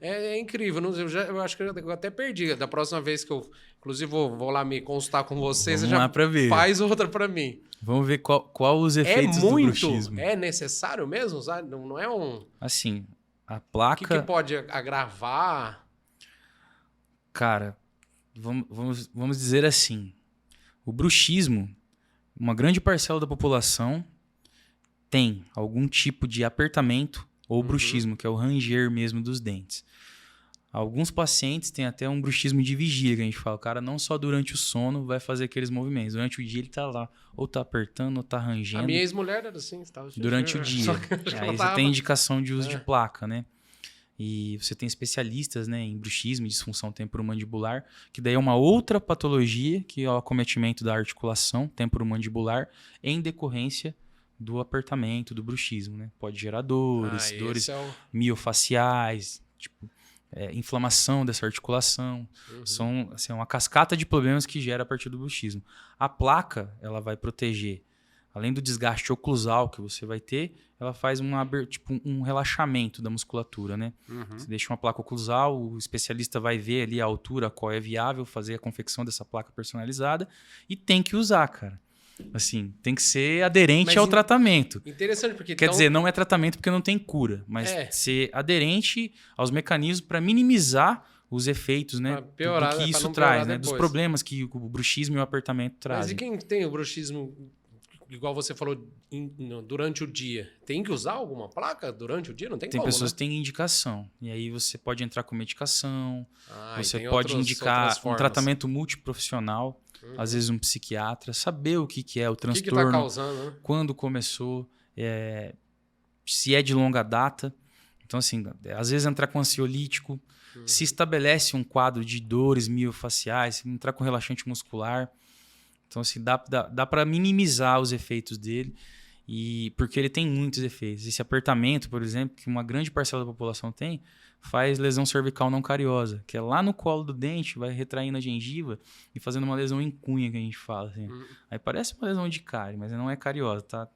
É incrível. Eu acho que eu até perdi. Da próxima vez que eu, inclusive, vou lá me consultar com vocês, você já faz outra para mim. Vamos ver qual os efeitos do bruxismo. É necessário mesmo usar? Não é um... Assim, a placa... O que pode agravar? Cara, vamos dizer assim. O bruxismo, uma grande parcela da população tem algum tipo de apertamento ou bruxismo, que é o ranger mesmo dos dentes. Alguns pacientes têm até um bruxismo de vigília, que a gente fala. O cara não só durante o sono vai fazer aqueles movimentos. Durante o dia ele tá lá, ou tá apertando, ou tá rangendo. A minha ex-mulher era assim. Durante o dia. Aí você tem indicação de uso de placa, né? E você tem especialistas, né, em bruxismo e disfunção temporomandibular, que daí é uma outra patologia, que é o acometimento da articulação temporomandibular em decorrência do apertamento, do bruxismo, né? Pode gerar dores miofaciais, tipo, inflamação dessa articulação. São assim, uma cascata de problemas que gera a partir do bruxismo. A placa, ela vai proteger, além do desgaste oclusal que você vai ter, ela faz um relaxamento da musculatura, né? Você deixa uma placa oclusal, o especialista vai ver ali a altura, qual é viável, fazer a confecção dessa placa personalizada e tem que usar, cara. Assim, tem que ser aderente ao tratamento. Interessante, porque... Quer dizer, não é tratamento porque não tem cura, mas ser aderente aos mecanismos para minimizar os efeitos, né? Do que isso traz, né? Dos problemas que o bruxismo e o apertamento trazem. Mas e quem tem o bruxismo, igual você falou, durante o dia? Tem que usar alguma placa durante o dia? Não tem como, pessoas né? que têm indicação. E aí você pode entrar com medicação, você pode indicar um tratamento multiprofissional. Às vezes um psiquiatra, saber o que é o transtorno, que tá causando, né? Quando começou, se é de longa data. Então, assim, às vezes entrar com ansiolítico, se estabelece um quadro de dores miofaciais, entrar com relaxante muscular. Então, assim, dá para minimizar os efeitos dele, porque ele tem muitos efeitos. Esse apertamento, por exemplo, que uma grande parcela da população tem, faz lesão cervical não cariosa, que é lá no colo do dente, vai retraindo a gengiva e fazendo uma lesão em cunha, que a gente fala. Assim. Aí parece uma lesão de cárie, mas não é cariosa. Tá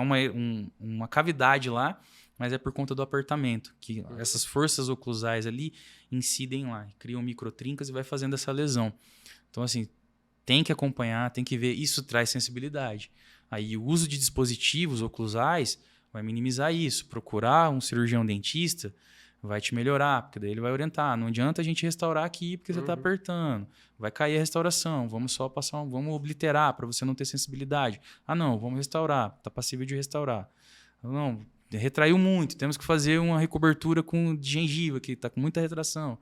uma cavidade lá mas é por conta do apertamento, que essas forças oclusais ali incidem lá, criam microtrincas e vai fazendo essa lesão. Então, assim, tem que acompanhar, tem que ver, isso traz sensibilidade. Aí o uso de dispositivos oclusais vai minimizar isso. Procurar um cirurgião dentista vai te melhorar, porque daí ele vai orientar. Não adianta a gente restaurar aqui porque você está apertando. Vai cair a restauração. Vamos só passar, vamos obliterar para você não ter sensibilidade. Ah, não, vamos restaurar. Está passível de restaurar. Não, retraiu muito. Temos que fazer uma recobertura de gengiva, que está com muita retração.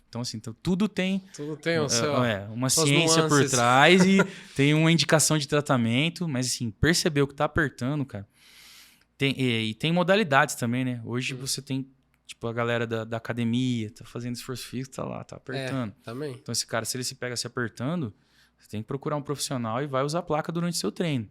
Então, assim, tudo tem o seu, uma ciência por trás e tem uma indicação de tratamento, mas, assim, percebeu que está apertando, cara. E tem modalidades também, né? Hoje você tem, tipo, a galera da academia, tá fazendo esforço físico, tá lá, tá apertando. Também. Então, esse cara, se ele se pega se apertando, você tem que procurar um profissional e vai usar a placa durante o seu treino.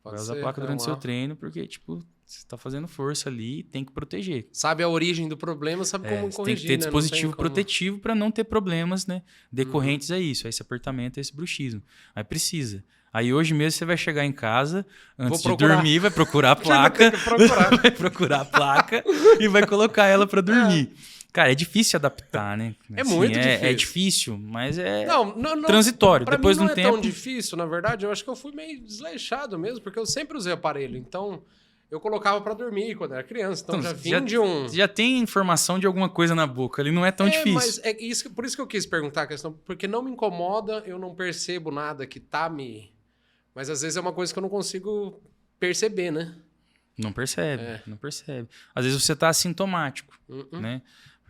Vai usar a placa durante o seu treino, porque, tipo, você tá fazendo força ali e tem que proteger. Sabe a origem do problema, sabe como corrigir, tem que ter dispositivo como... protetivo para não ter problemas, né, decorrentes a isso, a esse apertamento, a esse bruxismo. Aí precisa. Aí hoje mesmo você vai chegar em casa, antes de dormir, vai procurar a placa, vai procurar a placa e vai colocar ela para dormir. Cara, é difícil adaptar, né? É assim, muito difícil. É difícil, mas não, transitório. Pra Depois mim não de um é tempo... tão difícil, na verdade. Eu acho que eu fui meio desleixado mesmo, porque eu sempre usei aparelho. Então, eu colocava pra dormir quando era criança. Então já vim de um... Já tem informação de alguma coisa na boca. Ali não é tão difícil. Mas por isso que eu quis perguntar a questão. Porque não me incomoda, eu não percebo nada que tá me... Mas às vezes é uma coisa que eu não consigo perceber, né? Não percebe, não percebe. Às vezes você tá assintomático, né?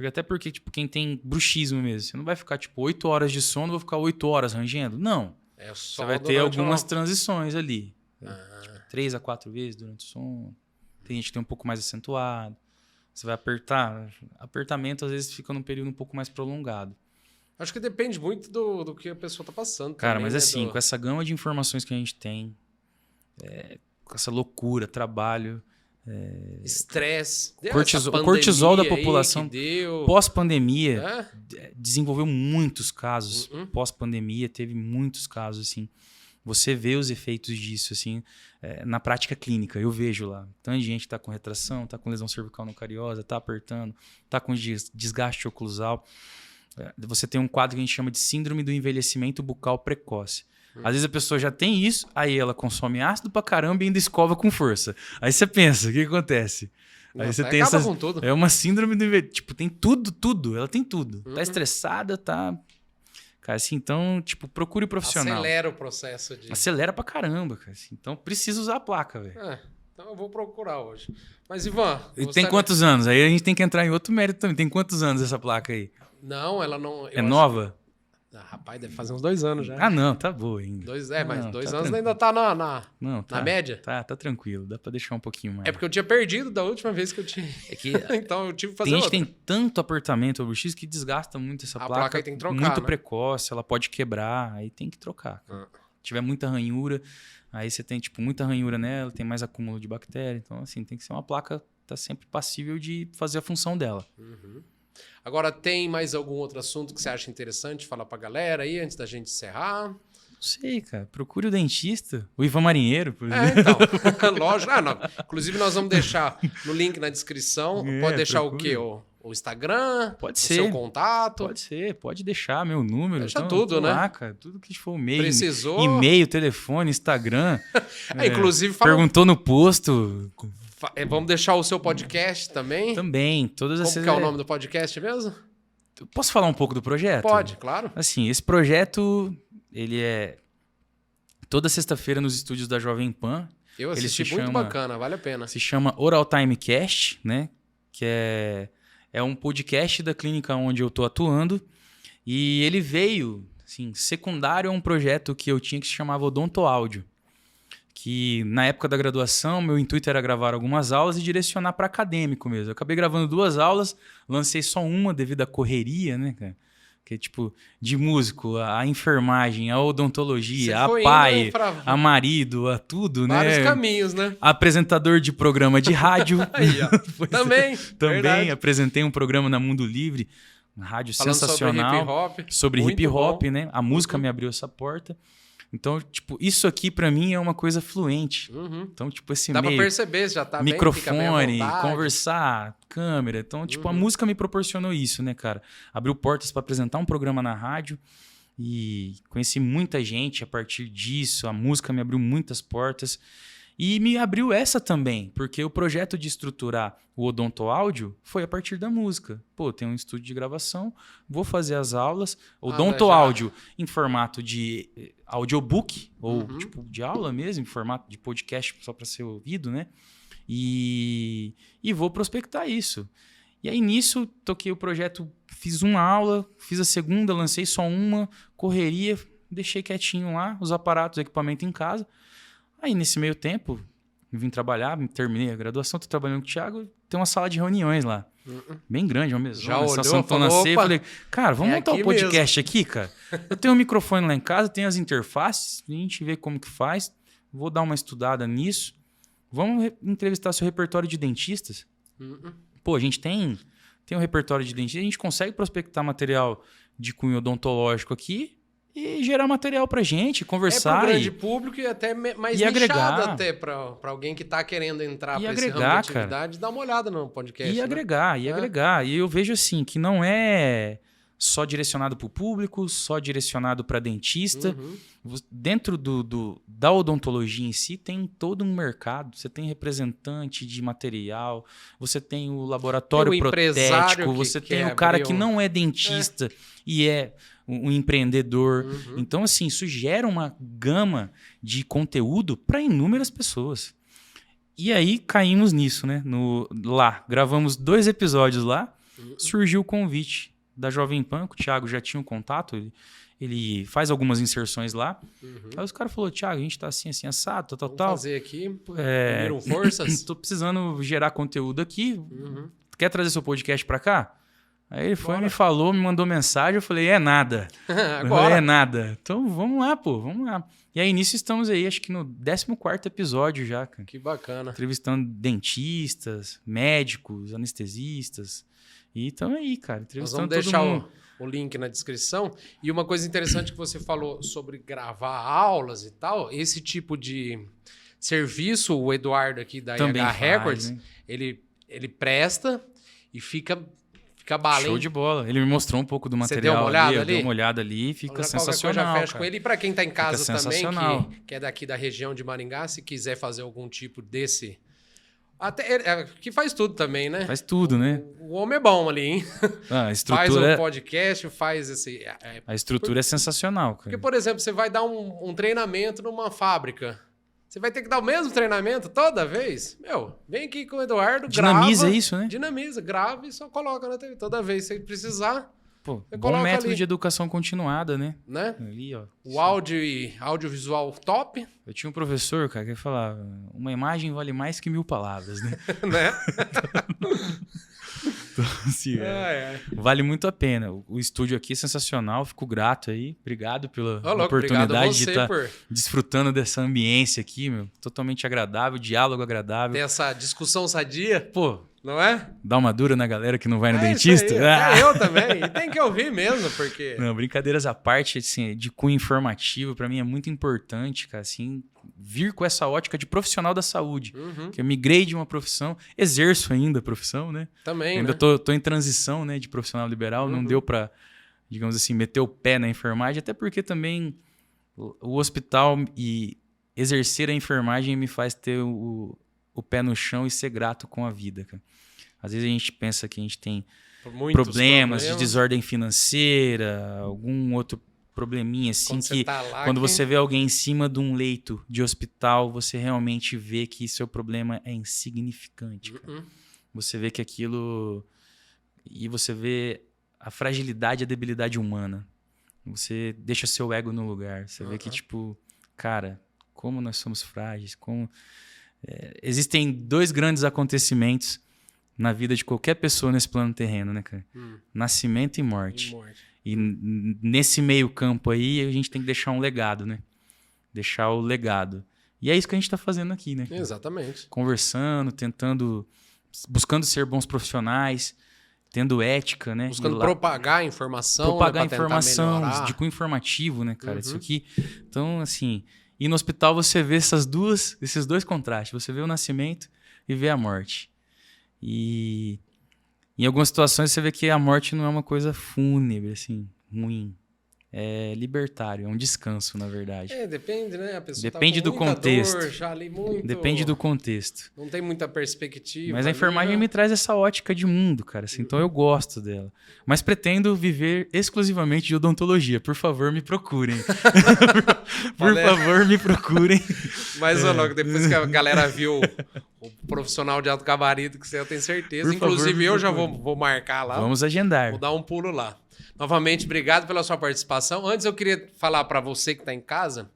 Até porque, tipo, quem tem bruxismo mesmo, você não vai ficar, tipo, 8 horas de sono, vou ficar 8 horas rangendo. Não. Você vai ter algumas transições ali. Tipo, 3 a 4 vezes durante o sono. Tem gente que tem um pouco mais acentuado. Você vai apertar. Apertamento, às vezes, fica num período um pouco mais prolongado. Acho que depende muito do que a pessoa tá passando. Cara, também, mas né? assim, com essa gama de informações que a gente tem, com essa loucura, trabalho... Estresse. O cortisol da população pós-pandemia desenvolveu muitos casos. Pós-pandemia teve muitos casos, assim. Você vê os efeitos disso, assim, na prática clínica. Eu vejo lá. Tanta gente tá com retração, tá com lesão cervical não cariosa, tá apertando, tá com desgaste oclusal. Você tem um quadro que a gente chama de síndrome do envelhecimento bucal precoce. Às vezes a pessoa já tem isso, aí ela consome ácido pra caramba e ainda escova com força. Aí você pensa, o que acontece? Aí você tem acaba com tudo. É uma síndrome do envelhecimento. Tipo, tem tudo. Ela tem tudo. Tá estressada, tá... Cara, assim, então, tipo, procure o profissional. Acelera o processo de... Acelera pra caramba, cara. Assim, então, precisa usar a placa, velho. Então eu vou procurar hoje. Mas, Ivan... E tem quantos anos? Aí a gente tem que entrar em outro mérito também. Tem quantos anos essa placa aí? Não, ela não... nova? Rapaz, deve fazer uns 2 anos já. Ah, não, tá boa ainda. Mas 2 anos ainda tá na média. Tá tranquilo, dá pra deixar um pouquinho mais. É porque eu tinha perdido da última vez que eu tinha. Então eu tive que fazer outra. Tem tanto apertamento ao X que desgasta muito essa placa. A placa aí tem que trocar, muito precoce, ela pode quebrar, aí tem que trocar. Se tiver muita ranhura, aí você tem tipo muita ranhura nela, tem mais acúmulo de bactéria. Então, assim, tem que ser uma placa que tá sempre passível de fazer a função dela. Agora, tem mais algum outro assunto que você acha interessante falar pra galera aí, antes da gente encerrar? Não sei, cara. Procure o dentista. O Ivan Marinheiro, por exemplo. Então. Lógico. Inclusive, nós vamos deixar no link na descrição. Pode deixar procure. O quê? O Instagram? Pode ser. O seu contato? Pode ser. Pode deixar meu número. Deixa tudo, né? Lá, cara. Tudo que for meio. Precisou. E-mail, telefone, Instagram. Inclusive, perguntou no posto... Vamos deixar o seu podcast também? Também. Como que é o nome do podcast mesmo? Eu posso falar um pouco do projeto? Pode, claro. Assim, esse projeto, ele é toda sexta-feira nos estúdios da Jovem Pan. Eu assisti, muito bacana, vale a pena. Se chama Oral Time Cast, né? Que é um podcast da clínica onde eu tô atuando. E ele veio, assim, secundário a um projeto que eu tinha que se chamava Odonto Áudio. Que na época da graduação, meu intuito era gravar algumas aulas e direcionar para acadêmico mesmo. Eu acabei gravando 2 aulas, lancei só uma devido à correria, né, cara? Que é tipo, de músico, a enfermagem, a odontologia, a pai, a marido, a tudo, né? Vários caminhos, né? Apresentador de programa de rádio. Aí, também. Também apresentei um programa na Mundo Livre, uma rádio sensacional. Sobre hip hop, né? A música me abriu essa porta. Então, tipo, isso aqui pra mim é uma coisa fluente. Uhum. Então, tipo, esse Dá meio... pra perceber, já tá bem, fica bem à microfone, vontade. conversar, câmera. Então, tipo, a música me proporcionou isso, né, cara? Abriu portas pra apresentar um programa na rádio e conheci muita gente a partir disso. A música me abriu muitas portas. E me abriu essa também, porque o projeto de estruturar o Odonto Áudio foi a partir da música. Pô, tem um estúdio de gravação, vou fazer as aulas. Odonto Áudio em formato de audiobook, ou tipo de aula mesmo, em formato de podcast só para ser ouvido, né? E vou prospectar isso. E aí nisso, toquei o projeto, fiz uma aula, fiz a segunda, lancei só uma, correria, deixei quietinho lá, os aparatos, equipamento em casa. Aí, nesse meio tempo, vim trabalhar, terminei a graduação, tô trabalhando com o Thiago, tem uma sala de reuniões lá. Bem grande, uma mesona. Já olhou, Antônio falou, eu falei, cara, vamos montar um podcast mesmo. aqui, cara? Eu tenho um microfone lá em casa, tenho as interfaces, a gente vê como que faz, vou dar uma estudada nisso. Vamos entrevistar seu repertório de dentistas? Pô, a gente tem um repertório de dentistas, a gente consegue prospectar material de cunho odontológico aqui, e gerar material pra gente, conversar. É pro grande público e até mais e nichado agregar. Até pra alguém que tá querendo entrar pra agregar, esse ramo de atividade, dá uma olhada no podcast. E agregar. E eu vejo assim, que não é só direcionado pro público, só direcionado pra dentista. Dentro da odontologia em si, tem todo um mercado. Você tem representante de material, você tem o laboratório protético, você tem o cara que não é dentista e é um empreendedor. Então, assim, isso gera uma gama de conteúdo para inúmeras pessoas. E aí caímos nisso, né? Lá, gravamos 2 episódios lá, surgiu o convite da Jovem Pan, que o Thiago já tinha um contato, ele faz algumas inserções lá. Aí os caras falaram, Thiago, a gente tá assim, assado, tal. Vamos fazer aqui, uniram forças. Tô precisando gerar conteúdo aqui, quer trazer seu podcast para cá? Aí ele foi, me falou, me mandou mensagem, eu falei, é nada. Agora. É nada. Então vamos lá, pô, vamos lá. E aí nisso estamos aí, acho que no 14º episódio já, cara. Que bacana. Entrevistando dentistas, médicos, anestesistas. E estamos aí, cara, entrevistando todo mundo. Nós vamos deixar o link na descrição. E uma coisa interessante que você falou sobre gravar aulas e tal, esse tipo de serviço, o Eduardo aqui da Também IH faz, Records, né? ele presta e fica bala, Show hein? de bola. Ele me mostrou um pouco do Você material deu uma olhada eu ali? dei uma olhada ali, fica sensacional, já fecha cara. com ele. E para quem tá em casa Fica também, sensacional. que é daqui da região de Maringá, se quiser fazer algum tipo desse... que faz tudo também, né? Faz tudo, né? O homem é bom ali, hein? A Faz o estrutura, podcast, faz esse... a estrutura é sensacional, cara. Porque, por exemplo, você vai dar um treinamento numa fábrica. Você vai ter que dar o mesmo treinamento toda vez? Meu, vem aqui com o Eduardo, Dinamiza grava, isso, né? Dinamiza, grava e só coloca na TV. Toda vez que você precisar, Pô, você bom coloca método ali. de educação continuada, né? Né? Ali, ó. O áudio e audiovisual top, Eu tinha um professor, cara, que falava, uma imagem vale mais que 1000 palavras, né? né? Então, assim, vale muito a pena. O estúdio aqui é sensacional, fico grato aí. Obrigado pela oportunidade de estar desfrutando dessa ambiência aqui, meu. Totalmente agradável, diálogo agradável. Tem essa discussão sadia, Pô, não é? dá uma dura na galera que não vai no Isso dentista. aí, até eu também. E tem que ouvir mesmo, porque... Não, brincadeiras à parte, assim, de cunho informativo, pra mim é muito importante, cara, assim, vir com essa ótica de profissional da saúde. Que eu migrei de uma profissão, exerço ainda a profissão, né? Também, ainda né? tô em transição, né, de profissional liberal, não deu pra, digamos assim, meter o pé na enfermagem, até porque também o hospital e exercer a enfermagem me faz ter o pé no chão e ser grato com a vida, cara. Às vezes a gente pensa que a gente tem problemas de desordem financeira, algum outro probleminha assim, que quando você vê alguém em cima de um leito de hospital, você realmente vê que seu problema é insignificante. Cara. Você vê que aquilo... E você vê a fragilidade e a debilidade humana. Você deixa seu ego no lugar. Você vê que, tipo, cara, como nós somos frágeis, como... existem 2 grandes acontecimentos na vida de qualquer pessoa nesse plano terreno, né, cara? Nascimento e morte. E nesse meio campo aí, a gente tem que deixar um legado, né? Deixar o legado. E é isso que a gente tá fazendo aqui, né? Exatamente. Conversando, buscando ser bons profissionais. tendo ética, né? Buscando E lá- propagar a informação, propagar né, pra tentar informação, melhorar. de cunho informativo, né, cara? Uhum. Isso aqui. Então, assim, e no hospital você vê esses dois contrastes. Você vê o nascimento e vê a morte. E em algumas situações você vê que a morte não é uma coisa fúnebre, assim, ruim. É libertário, é um descanso, na verdade. Depende, né? A pessoa Depende tá do com muita contexto. dor, já ali muito... Depende do contexto. Não tem muita perspectiva. Mas a ali, enfermagem né? me traz essa ótica de mundo, cara. Assim, então eu gosto dela. Mas pretendo viver exclusivamente de odontologia. Por favor, me procurem. Por Olha, favor, me procurem. Mas, ô, louco, depois que a galera viu o profissional de alto gabarito que você é, eu tenho certeza. Por favor, Inclusive, me eu já procure. vou marcar lá. Vamos agendar. Vou dar um pulo lá. Novamente, obrigado pela sua participação. Antes, eu queria falar para você que está em casa,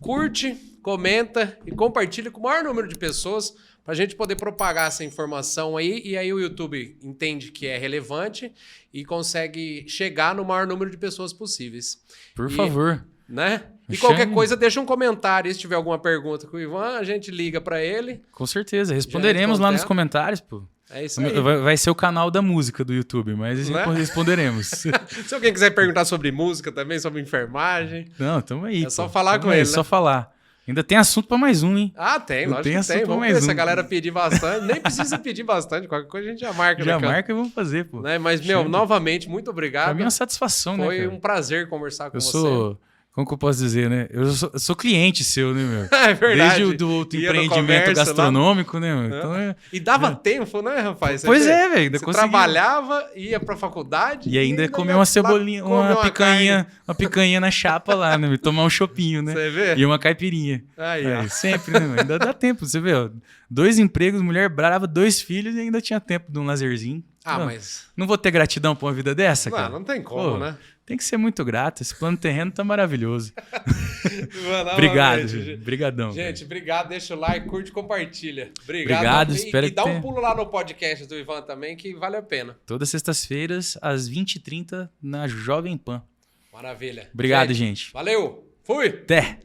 curte, comenta e compartilha com o maior número de pessoas para a gente poder propagar essa informação aí. E aí o YouTube entende que é relevante e consegue chegar no maior número de pessoas possíveis. Por favor. Né? E Chame. qualquer coisa, deixa um comentário. E se tiver alguma pergunta com o Ivan, a gente liga para ele. Com certeza. Responderemos lá nos comentários, pô. É isso aí. Vai ser o canal da música do YouTube, mas Né? responderemos. Se alguém quiser perguntar sobre música também, sobre enfermagem, Não, tamo aí. é só pô. falar Tamo com aí, ele, só né? falar. Ainda tem assunto pra mais um, hein? Ah, tem, Eu lógico tenho que tem. assunto Vamos mais ver se um. a galera pedir bastante. Nem precisa pedir bastante, qualquer coisa a gente já marca. Já né, cara? marca e vamos fazer, pô. Né? Mas, meu, Chama. novamente, muito obrigado. Pra mim é uma satisfação, né, Foi cara? um prazer conversar com Eu você. sou... Como que eu posso dizer, né? Eu sou cliente seu, né, meu? É verdade. Desde o do Ia no empreendimento comércio lá. gastronômico, né, meu? Então E dava tempo, né, rapaz? Você Pois vê? é, velho. Ainda Você consegui. trabalhava, ia pra faculdade. E ainda ia comer lá uma cebolinha, comer uma carne. picanha na chapa lá, né? Tomar um chopinho, né? Você vê? E uma caipirinha. Aí, ó. É, sempre, né, meu? Ainda dá tempo. Você vê, ó. 2 empregos, mulher brava, 2 filhos e ainda tinha tempo de um lazerzinho. Ah, não, mas... não vou ter gratidão pra uma vida dessa, cara? Não tem como, Pô, né? Tem que ser muito grato. Esse plano terreno tá maravilhoso. Mano, Obrigado, novamente, gente. Brigadão. Gente, obrigado. Deixa o like, curte e compartilha. Obrigado, E espero dá que um tenha- pulo lá no podcast do Ivan também, que vale a pena. Todas sextas-feiras, às 20h30, na Jovem Pan. Maravilha. Obrigado, gente. Valeu. Fui. Até!